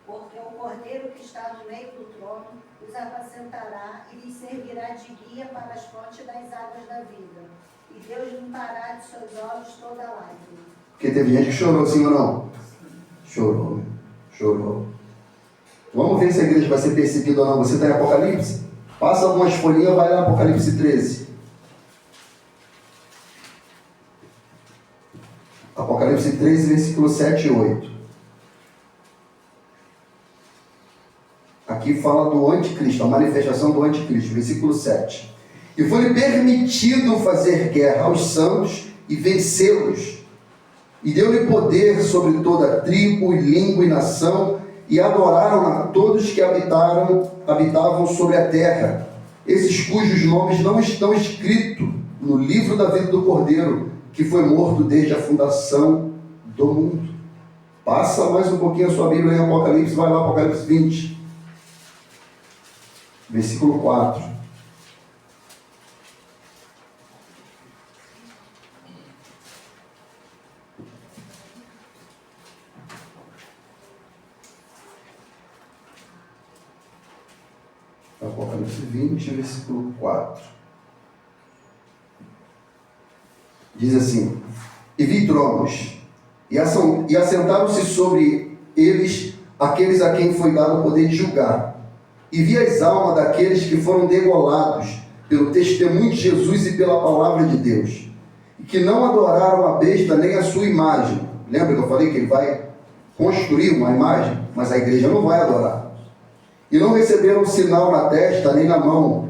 Porque o Cordeiro que está no meio do trono os apacentará e lhes servirá de guia para as fontes das águas da vida. E Deus limpará de seus olhos toda lágrima. Porque teve gente que chorou, sim ou não? Chorou, né? Chorou. Vamos ver se a igreja vai ser perseguida ou não. Você está em Apocalipse? Passa algumas folhinhas, vai lá Apocalipse 13. Apocalipse 13, versículo 7 e 8. Aqui fala do anticristo, a manifestação do anticristo, versículo 7. E foi-lhe permitido fazer guerra aos santos e vencê-los. E deu-lhe poder sobre toda tribo, língua e nação, e adoraram a todos que habitavam sobre a terra, esses cujos nomes não estão escritos no livro da vida do Cordeiro, que foi morto desde a fundação do mundo. Passa mais um pouquinho a sua Bíblia em Apocalipse, vai lá, Apocalipse 20, versículo 4. Apocalipse 20, versículo 4. Diz assim: E vi tronos, e assentaram-se sobre eles aqueles a quem foi dado o poder de julgar. E vi as almas daqueles que foram degolados pelo testemunho de Jesus e pela palavra de Deus, e que não adoraram a besta nem a sua imagem. Lembra que eu falei que ele vai construir uma imagem, mas a igreja não vai adorar. E não receberam sinal na testa nem na mão,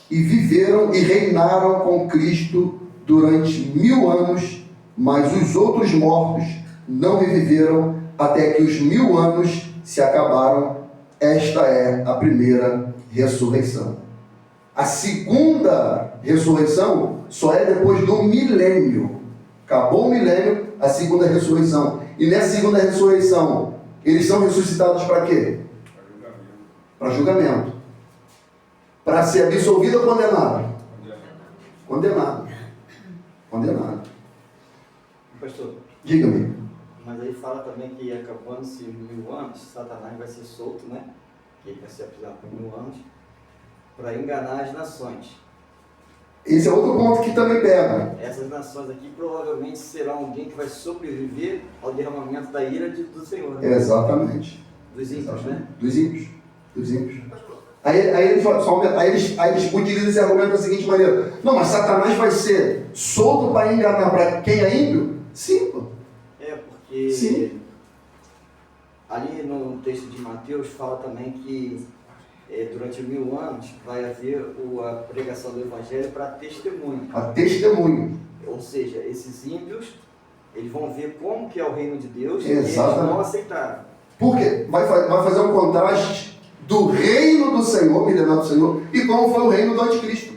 e viveram e reinaram com Cristo durante 1000 anos, mas os outros mortos não reviveram até que os 1000 anos se acabaram. Esta é a primeira ressurreição. A segunda ressurreição só é depois do milênio. Acabou o milênio, a segunda ressurreição. E nessa segunda ressurreição, eles são ressuscitados para quê? Para julgamento. Para ser absolvido ou condenado? Condenado. Condenado. Pastor, Diga-me. mas aí fala também que acabando-se 1000 anos, Satanás vai ser solto, né? Que ele vai ser aprisionado por 1000 anos, para enganar as nações. Esse é outro ponto que também pega. Essas nações aqui provavelmente serão alguém que vai sobreviver ao derramamento da ira do Senhor, né? Exatamente. Dos ímpios, né? Dos ímpios. Dos ímpios. Aí eles utilizam esse argumento da seguinte maneira: não, mas Satanás vai ser solto para enganar para quem é ímpio? Sim, pô. É, porque Sim. Ali no texto de Mateus fala também que durante 1000 anos vai haver a pregação do Evangelho para testemunho. A testemunho. Ou seja, esses ímpios, eles vão ver como que é o reino de Deus e Exatamente. eles não aceitaram. Porque vai fazer um contraste do reino do Senhor, milenar do Senhor, e como foi o reino do anticristo.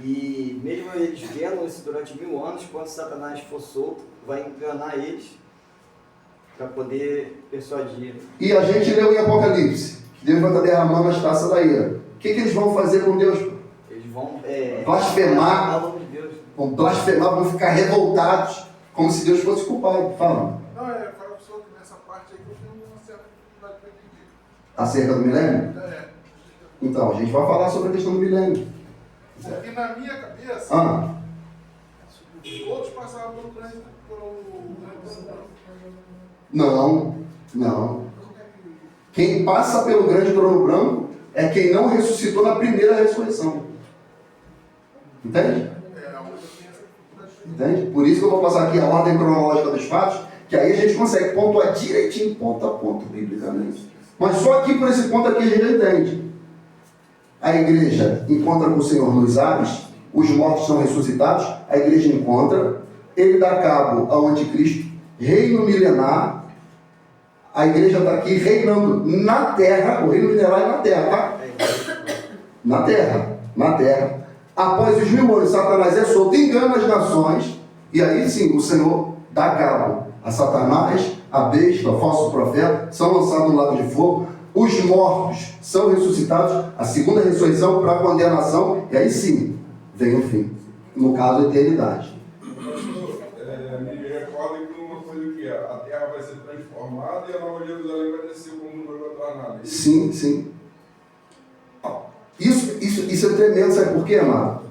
E mesmo eles vendo isso durante 1000 anos, quando Satanás for solto, vai enganar eles para poder persuadir. E a gente leu em Apocalipse que Deus vai estar derramando as taças da ira. O que eles vão fazer com Deus? Eles vão Blasfemar. ao nome de Deus. Vão blasfemar, vão ficar revoltados, como se Deus fosse culpado. Fala. Não, fala para o senhor que nessa parte aí que eu tenho uma certa dificuldade para entender. Acerca do milênio? Então, a gente vai falar sobre a questão do milênio. Porque na minha cabeça, todos passavam pelo grande Não, não. Quem passa pelo grande trono branco é quem não ressuscitou na primeira ressurreição. Entende? Entende? Por isso que eu vou passar aqui a ordem cronológica dos fatos, que aí a gente consegue pontuar direitinho, ponto a ponto, biblicamente. Mas só aqui por esse ponto aqui a gente entende. A igreja encontra com o Senhor nos ares, os mortos são ressuscitados, a igreja encontra, ele dá cabo ao anticristo, reino milenar. A igreja está aqui reinando na terra, o reino milenar é na terra, tá? Na terra, na terra. Após os 1000 anos, Satanás é solto, engana as nações, e aí sim o Senhor dá cabo a Satanás, a besta, o falso profeta, são lançados no lago de fogo, os mortos são ressuscitados, a segunda ressurreição para a condenação, e aí sim vem o fim, no caso a eternidade. Me recorda que uma coisa que a terra vai ser transformada e a Nova Jerusalém vai descer como um noivo adornado. Sim, sim. Isso é tremendo, sabe por quê, amado?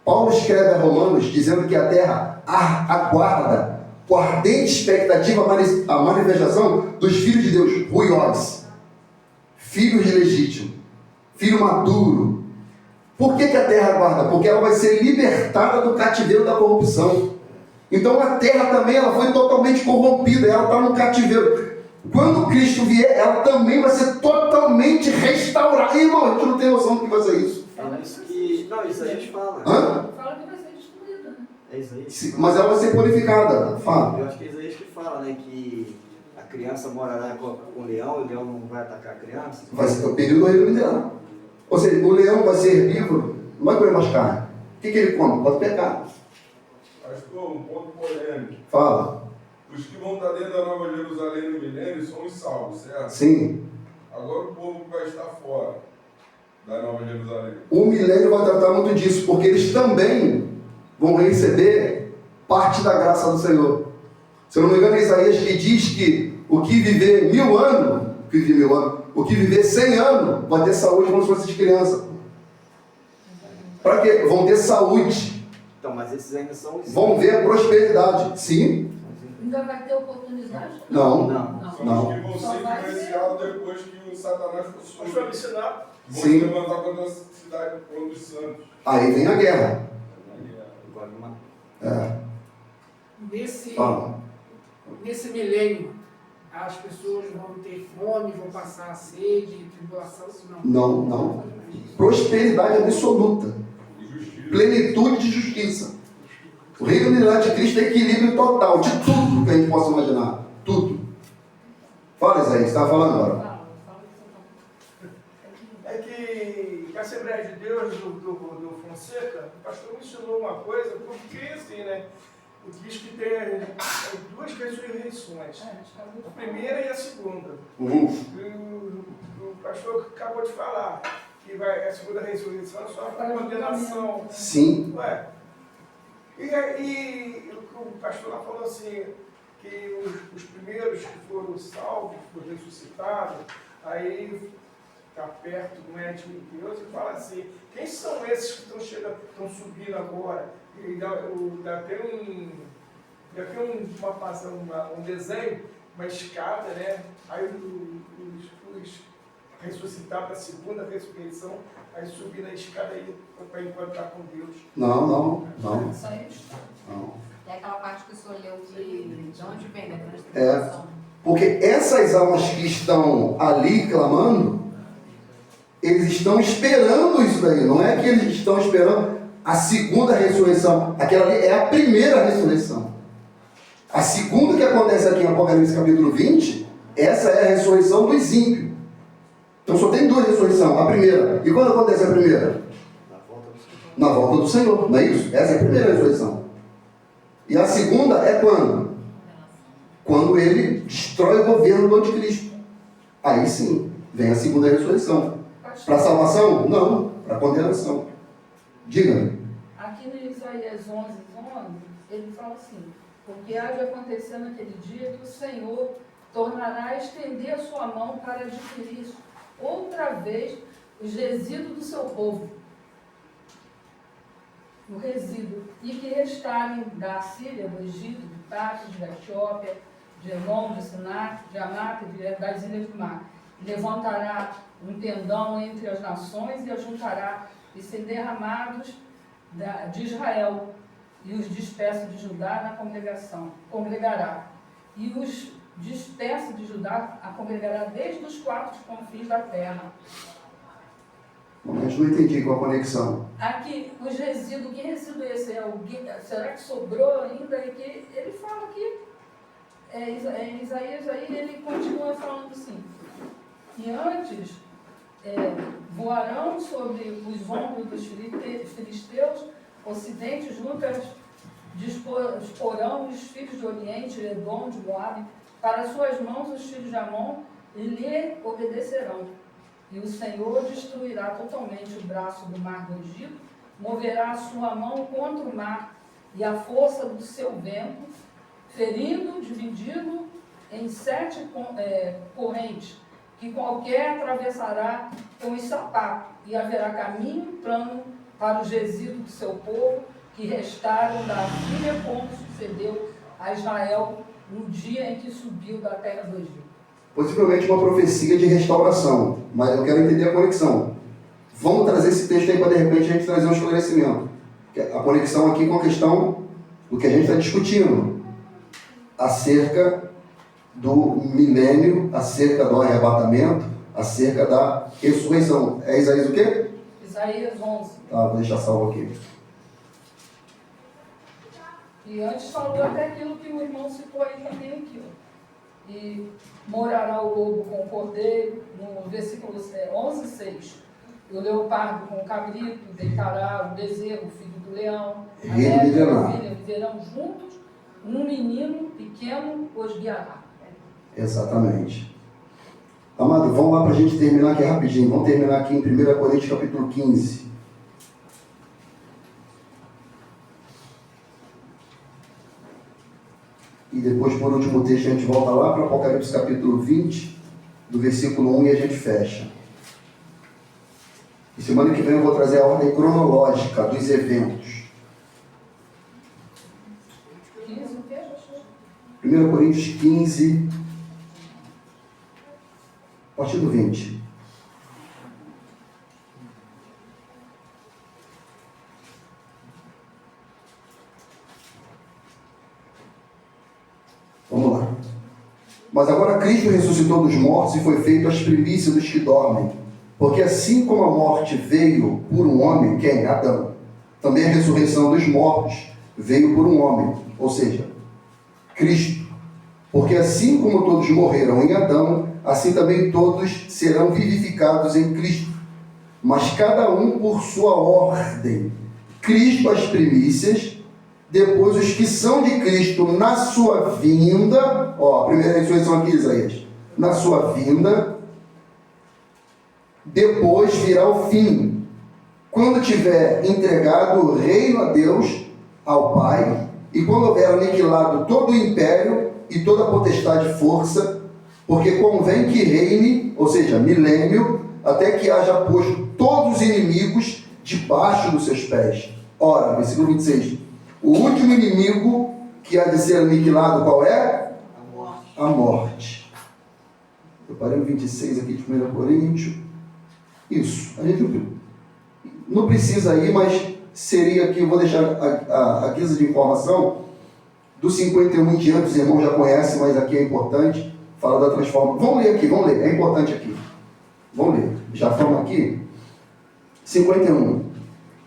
Paulo escreve a Romanos dizendo que a terra aguarda com ardente expectativa a manifestação dos filhos de Deus, ruiós, filhos legítimos, filho maduro. Por que a terra aguarda? Porque ela vai ser libertada do cativeiro da corrupção. Então a terra também ela foi totalmente corrompida, ela está no cativeiro. Quando Cristo vier, ela também vai ser totalmente restaurada. Irmão, a gente não tem noção do que vai ser isso. É isso que. Não, Isaías fala. Hã? Fala que vai ser destruída, né? É Isaías. Sim, mas ela vai ser purificada. Fala. Eu acho que é Isaías que fala, né? Que a criança morará com o leão e o leão não vai atacar a criança. Vai ser o período do reino mineral. Ou seja, o leão vai ser herbívoro, não vai comer mais carne. O que ele come? Pode pecar. Pastor, um ponto polêmico. Fala. Os que vão estar dentro da Nova Jerusalém no milênio são os salvos, certo? Sim. Agora o povo que vai estar fora da Nova Jerusalém. O milênio vai tratar muito disso, porque eles também vão receber parte da graça do Senhor. Se eu não me engano, é Isaías que diz que o que viver 1000 anos, o que viver 100 anos, vai ter saúde como se fosse de criança. Para quê? Vão ter saúde. Então, mas esses ainda são os. Vão ver prosperidade. Sim. Ainda vai ter oportunidade? Não. Não. São Não. os que vão Só ser vai ser- influenciados depois que o Satanás for Pastor, solto. me ensinar. Vão Sim. se levantar contra a cidade, contra os santos. Aí vem a guerra. Agora uma. É. Nesse, Fala. nesse milênio, as pessoas vão ter fome, vão passar sede, tribulação, não. Não. Prosperidade absoluta. E justiça. Plenitude de justiça. O reino milenar de Cristo é equilíbrio total de tudo que a gente possa imaginar. Tudo. Fala, Isaías, você estava falando agora. Fala que você É que a Assembleia de Deus do Fonseca, o pastor me ensinou uma coisa, porque assim, né? Diz que tem duas ressurreições. A primeira e a segunda. O pastor acabou de falar que a segunda ressurreição é só para condenação. Sim. Ué, e o pastor lá falou assim, que os primeiros que foram salvos, que foram ressuscitados, aí está perto do médico de Deus e fala assim, quem são esses que estão subindo agora? E dá até um desenho, uma escada, né? Aí os ressuscitados da segunda ressurreição, aí subir na escada aí para encontrar com Deus. Não. Isso aí. Não. É aquela parte que o senhor leu de onde vem, da transformação. Porque essas almas que estão ali clamando, eles estão esperando isso daí. Não é que eles estão esperando a segunda ressurreição. Aquela ali é a primeira ressurreição. A segunda que acontece aqui em Apocalipse capítulo 20, essa é a ressurreição dos ímpios. Então só tem duas ressurreições. A primeira. E quando acontece a primeira? Na volta do Senhor. Não é isso? Essa é a primeira ressurreição. E a segunda é quando? Quando ele destrói o governo do anticristo. Aí sim, vem a segunda ressurreição. Para salvação? Não. Para condenação. Diga-me. Aqui no Isaías 11, ele fala assim, porque há de acontecer naquele dia que o Senhor tornará a estender a sua mão para adquirir outra vez os resíduos do seu povo. O resíduo. E que restarem da Síria, do Egito, do Táxis, da Etiópia, de Elon, de Sinar, de Anak, das ilhas do mar. Levantará um tendão entre as nações e ajuntará e ser derramados de Israel, e os dispersos de Judá na congregará. E os dispersos de Judá a congregará desde os quatro confins da terra. Mas não entendi qual a conexão. Aqui, os resíduos, que resíduo é esse? Será que sobrou ainda? Que ele fala aqui, Isaías aí, ele continua falando assim, e antes voarão sobre os ombros dos filisteus, ocidente, juntas disporão os filhos de Oriente, Edom, de Moabe, para suas mãos os filhos de Amon, e lhe obedecerão. E o Senhor destruirá totalmente o braço do mar do Egito, moverá a sua mão contra o mar e a força do seu vento, ferindo, dividindo em 7 correntes, que qualquer atravessará com os sapatos, e haverá caminho plano para os resíduos do seu povo, que restaram da Síria, como sucedeu a Israel no dia em que subiu da terra do Egito. Possivelmente uma profecia de restauração, mas eu quero entender a conexão. Vamos trazer esse texto aí para de repente a gente trazer um esclarecimento. A conexão aqui com a questão do que a gente está discutindo acerca do milênio, acerca do arrebatamento, acerca da ressurreição. É Isaías o quê? Isaías 11. Tá, vou deixar salvo aqui. E antes falou até aquilo que o irmão citou aí também aqui, ó. E morará o lobo com o cordeiro, no versículo 11:6. O leopardo com o cabrito, deitará o bezerro, o filho do leão. A neve e a ovelha viverão juntos, um menino pequeno os guiará. Exatamente. Amado, vamos lá para a gente terminar aqui rapidinho. Vamos terminar aqui em 1 Coríntios capítulo 15. E depois, por último texto, a gente volta lá para Apocalipse capítulo 20, do versículo 1, e a gente fecha. E semana que vem eu vou trazer a ordem cronológica dos eventos. 1 Coríntios 15, a partir do 20. Vamos lá. Mas agora Cristo ressuscitou dos mortos e foi feito as primícias dos que dormem. Porque assim como a morte veio por um homem, quem? Adão, também a ressurreição dos mortos veio por um homem, ou seja, Cristo. Porque assim como todos morreram em Adão, assim também todos serão vivificados em Cristo. Mas cada um por sua ordem. Cristo as primícias, depois os que são de Cristo na sua vinda, ó, a primeira ressurreição aqui, Isaías, na sua vinda, depois virá o fim, quando tiver entregado o reino a Deus, ao Pai, e quando houver aniquilado todo o império e toda a potestade e força, porque convém que reine, ou seja, milênio, até que haja posto todos os inimigos debaixo dos seus pés. Ora, versículo 26, o último inimigo que há de ser aniquilado, qual é? A morte. A morte. Eu parei no 26 aqui de 1 Coríntios. Isso, a gente não precisa ir, mas seria aqui, eu vou deixar a guisa de informação, do 51 em diante, os irmãos já conhecem, mas aqui é importante, fala da transformação. Vamos ler aqui, vamos ler, é importante aqui. Vamos ler, já falamos aqui. 51.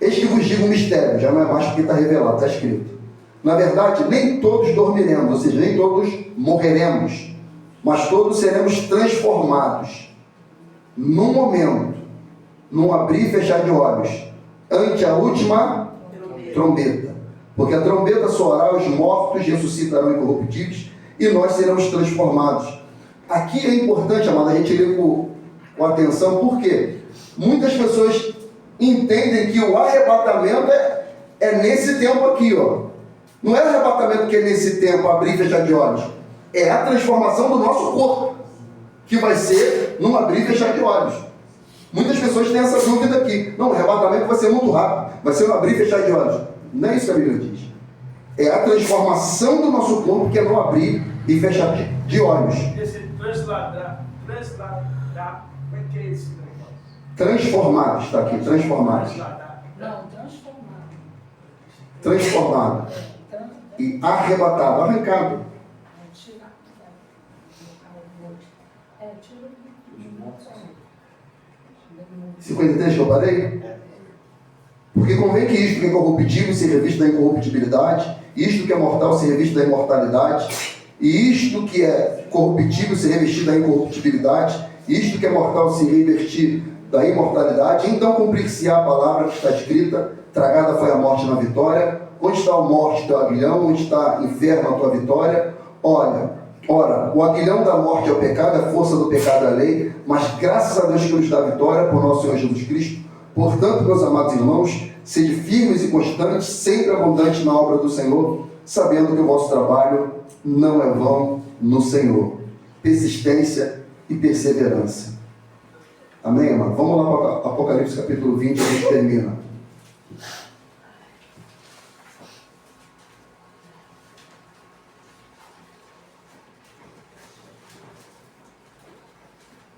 Eis que vos digo um mistério, já não é mais porque está revelado, está escrito. Na verdade, nem todos dormiremos, ou seja, nem todos morreremos, mas todos seremos transformados num momento, num abrir e fechar de olhos, ante a última trombeta. Porque a trombeta soará, os mortos ressuscitarão incorruptíveis e nós seremos transformados. Aqui é importante, amado, a gente ler com atenção, porque muitas pessoas entendem que o arrebatamento é nesse tempo aqui, ó. Não é o arrebatamento que é nesse tempo, abrir e fechar de olhos. É a transformação do nosso corpo, que vai ser num abrir e fechar de olhos. Muitas pessoas têm essa dúvida aqui. Não, o arrebatamento vai ser muito rápido, vai ser no abrir e fechar de olhos. Não é isso que a Bíblia diz. É a transformação do nosso corpo, que é no abrir e fechar de olhos. Esse transladar, como é que é esse negócio? Transformados, está aqui, transformados. Não, transformado. Transformado. E arrebatado, arrancado. Tirar. Tira 53 que eu parei? Porque convém que isto que é corruptível se revista da incorruptibilidade, isto que é mortal se revista da imortalidade, e isto que é corruptível se revestir da incorruptibilidade, isto que é mortal se revestir da imortalidade. Então cumprir-se-á a palavra que está escrita: tragada foi a morte na vitória. Onde está a morte, teu aguilhão? Onde está inferno, a tua vitória? Ora, o aguilhão da morte é o pecado, a força do pecado é a lei, mas graças a Deus que nos dá a vitória por nosso Senhor Jesus Cristo. Portanto, meus amados irmãos, sede firmes e constantes, sempre abundantes na obra do Senhor, sabendo que o vosso trabalho não é vão no Senhor. Persistência e perseverança. Amém, amado? Vamos lá para Apocalipse capítulo 20, a gente termina.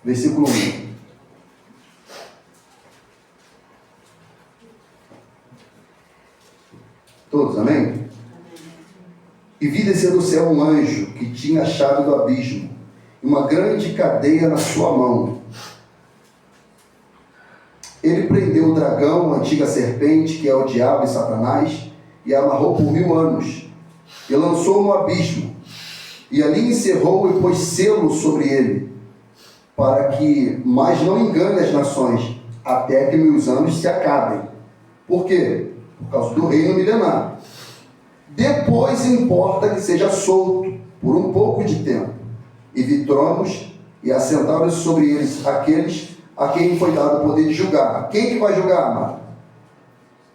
Versículo 1. Todos, amém? E vi descer do céu um anjo que tinha a chave do abismo, e uma grande cadeia na sua mão. Ele prendeu o dragão, a antiga serpente, que é o diabo e Satanás, e a amarrou por 1000 anos, e lançou no abismo, e ali encerrou e pôs selo sobre ele, para que mais não engane as nações, até que 1000 anos se acabem. Por quê? Por causa do reino milenar. Depois importa que seja solto por um pouco de tempo. E vi tronos, e assentaram-se sobre eles aqueles a quem foi dado o poder de julgar. Quem que vai julgar, amado?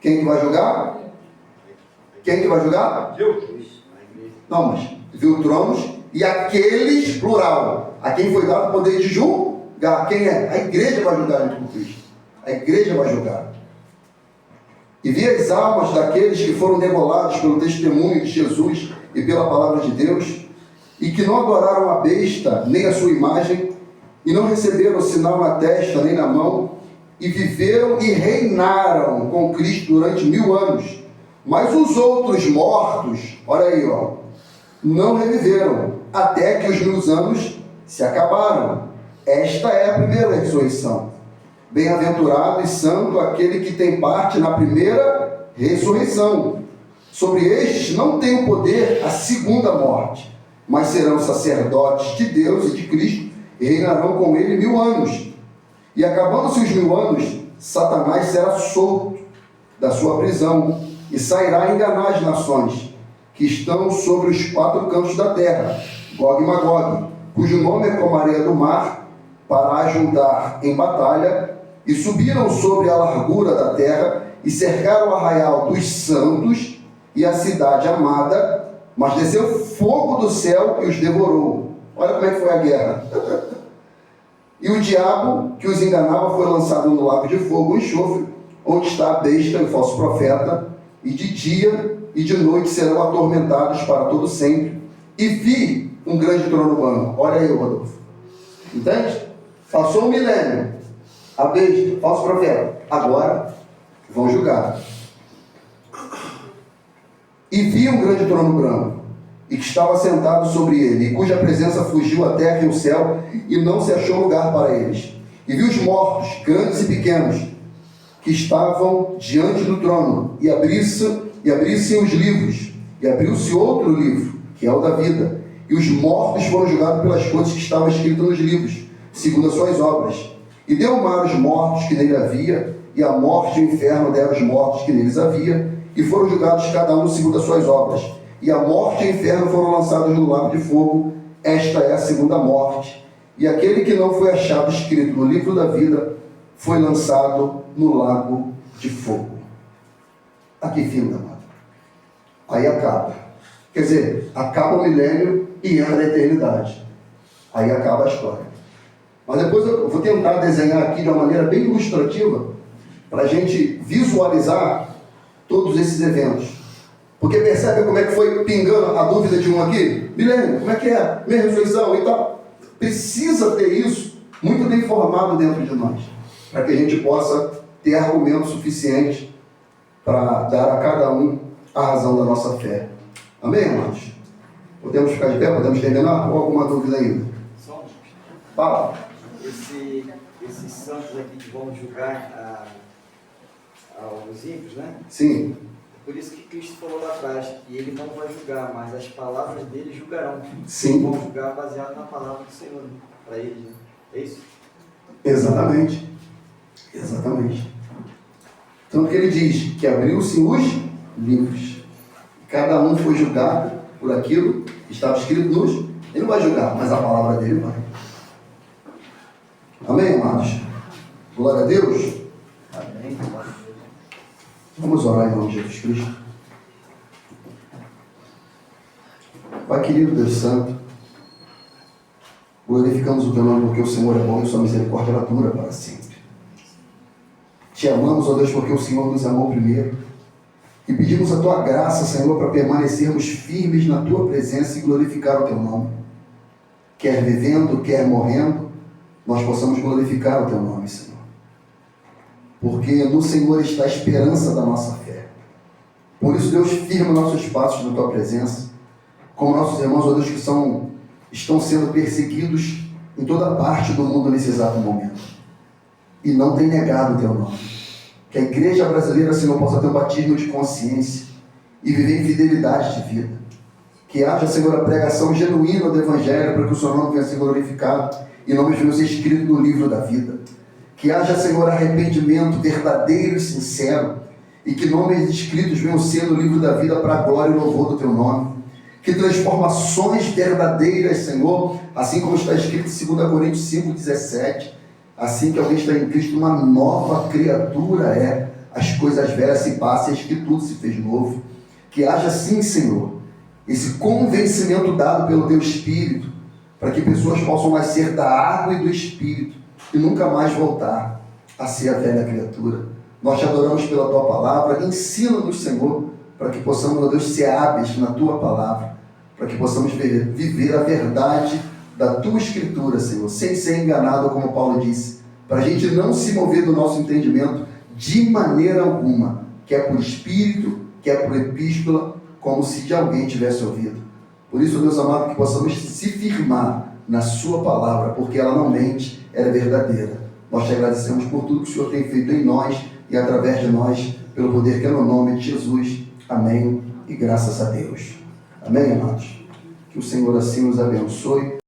Quem que vai julgar? Quem que vai julgar? Não, mas viu tronos e aqueles, plural, a quem foi dado o poder de julgar. Quem é? A igreja vai julgar junto com Cristo. A igreja vai julgar. E vi as almas daqueles que foram degolados pelo testemunho de Jesus e pela palavra de Deus, e que não adoraram a besta, nem a sua imagem, e não receberam o sinal na testa, nem na mão, e viveram e reinaram com Cristo durante 1000 anos. Mas os outros mortos, olha aí, ó, não reviveram, até que os 1000 anos se acabaram. Esta é a primeira ressurreição. Bem-aventurado e santo aquele que tem parte na primeira ressurreição. Sobre estes não tem o poder a segunda morte, mas serão sacerdotes de Deus e de Cristo, e reinarão com ele 1000 anos. E acabando-se os 1000 anos, Satanás será solto da sua prisão, e sairá enganar as nações, que estão sobre os 4 cantos da terra, Gog e Magog, cujo nome é como a areia do mar, para ajudar em batalha, e subiram sobre a largura da terra, e cercaram o arraial dos santos e a cidade amada, mas desceu fogo do céu e os devorou. Olha como é que foi a guerra. E o diabo que os enganava foi lançado no lago de fogo e enxofre, onde está a besta e o falso profeta, e de dia e de noite serão atormentados para todo sempre. E vi um grande trono branco. Olha aí, Rodolfo. Entende? Passou um milênio. A besta, falso profeta. Agora vão julgar. E vi um grande trono branco, e que estava sentado sobre ele, e cuja presença fugiu a terra e o céu, e não se achou lugar para eles. E vi os mortos, grandes e pequenos, que estavam diante do trono, e abrissem os livros, e abriu-se outro livro, que é o da vida, e os mortos foram julgados pelas coisas que estavam escritas nos livros, segundo as suas obras. E deu o mar os mortos que nele havia, e a morte e o inferno deram os mortos que neles havia, e foram julgados cada um segundo as suas obras. E a morte e o inferno foram lançados no lago de fogo. Esta é a segunda morte. E aquele que não foi achado escrito no livro da vida foi lançado no lago de fogo. Aqui finda, amado. Aí acaba. Quer dizer, acaba o milênio e entra a eternidade. Aí acaba a história. Mas depois eu vou tentar desenhar aqui de uma maneira bem ilustrativa para a gente visualizar todos esses eventos. Porque percebe como é que foi pingando a dúvida de um aqui? Milênio, como é que é? Minha ressurreição e tal. Precisa ter isso muito bem formado dentro de nós, para que a gente possa ter argumentos suficientes para dar a cada um a razão da nossa fé. Amém, irmãos? Podemos ficar de pé? Podemos terminar? Ou alguma dúvida ainda? Só Fala. Esses santos aqui que vão julgar aos ímpios, né? Sim. Por isso que Cristo falou lá atrás, que ele não vai julgar, mas as palavras dele julgarão. Sim. Vão julgar baseado na palavra do Senhor, para eles, né? É isso? Exatamente. Exatamente. Tanto que ele diz que abriu-se os livros. Cada um foi julgado por aquilo que estava escrito nos. Ele não vai julgar, mas a palavra dele vai. Amém, amados? Glória a Deus. Amém. Vamos orar em nome de Jesus Cristo. Pai querido, Deus Santo, glorificamos o teu nome porque o Senhor é bom e sua misericórdia dura para sempre. Te amamos, ó Deus, porque o Senhor nos amou primeiro. E pedimos a tua graça, Senhor, para permanecermos firmes na tua presença e glorificar o teu nome. Quer vivendo, quer morrendo, nós possamos glorificar o teu nome, Senhor. Porque no Senhor está a esperança da nossa fé. Por isso, Deus, firma nossos passos na tua presença. como nossos irmãos, ó Deus, que estão sendo perseguidos em toda parte do mundo nesse exato momento. E não tem negado o teu nome. Que a igreja brasileira, Senhor, possa ter um batismo de consciência e viver em fidelidade de vida. Que haja, Senhor, a pregação genuína do Evangelho para que o seu nome venha ser glorificado e nomes venham ser escritos no livro da vida. Que haja, Senhor, arrependimento verdadeiro e sincero e que nomes escritos venham ser no livro da vida para a glória e louvor do teu nome. Que transformações verdadeiras, Senhor, assim como está escrito em 2 Coríntios 5,17, assim que alguém está em Cristo, uma nova criatura é. As coisas velhas se passam, eis que tudo se fez novo. Que haja sim, Senhor, esse convencimento dado pelo teu Espírito, para que pessoas possam nascer da água e do Espírito e nunca mais voltar a ser a velha criatura. Nós te adoramos pela tua palavra. Ensina-nos, Senhor, para que possamos, ó Deus, ser hábeis na tua palavra, para que possamos viver a verdade da tua Escritura, Senhor, sem ser enganado, como Paulo disse, para a gente não se mover do nosso entendimento de maneira alguma, quer por Espírito, quer por Epístola, como se de alguém tivesse ouvido. Por isso, Deus amado, que possamos se firmar na sua palavra, porque ela não mente, ela é verdadeira. Nós te agradecemos por tudo que o Senhor tem feito em nós e através de nós, pelo poder que é no nome de Jesus. Amém. E graças a Deus. Amém, amados? Que o Senhor assim nos abençoe.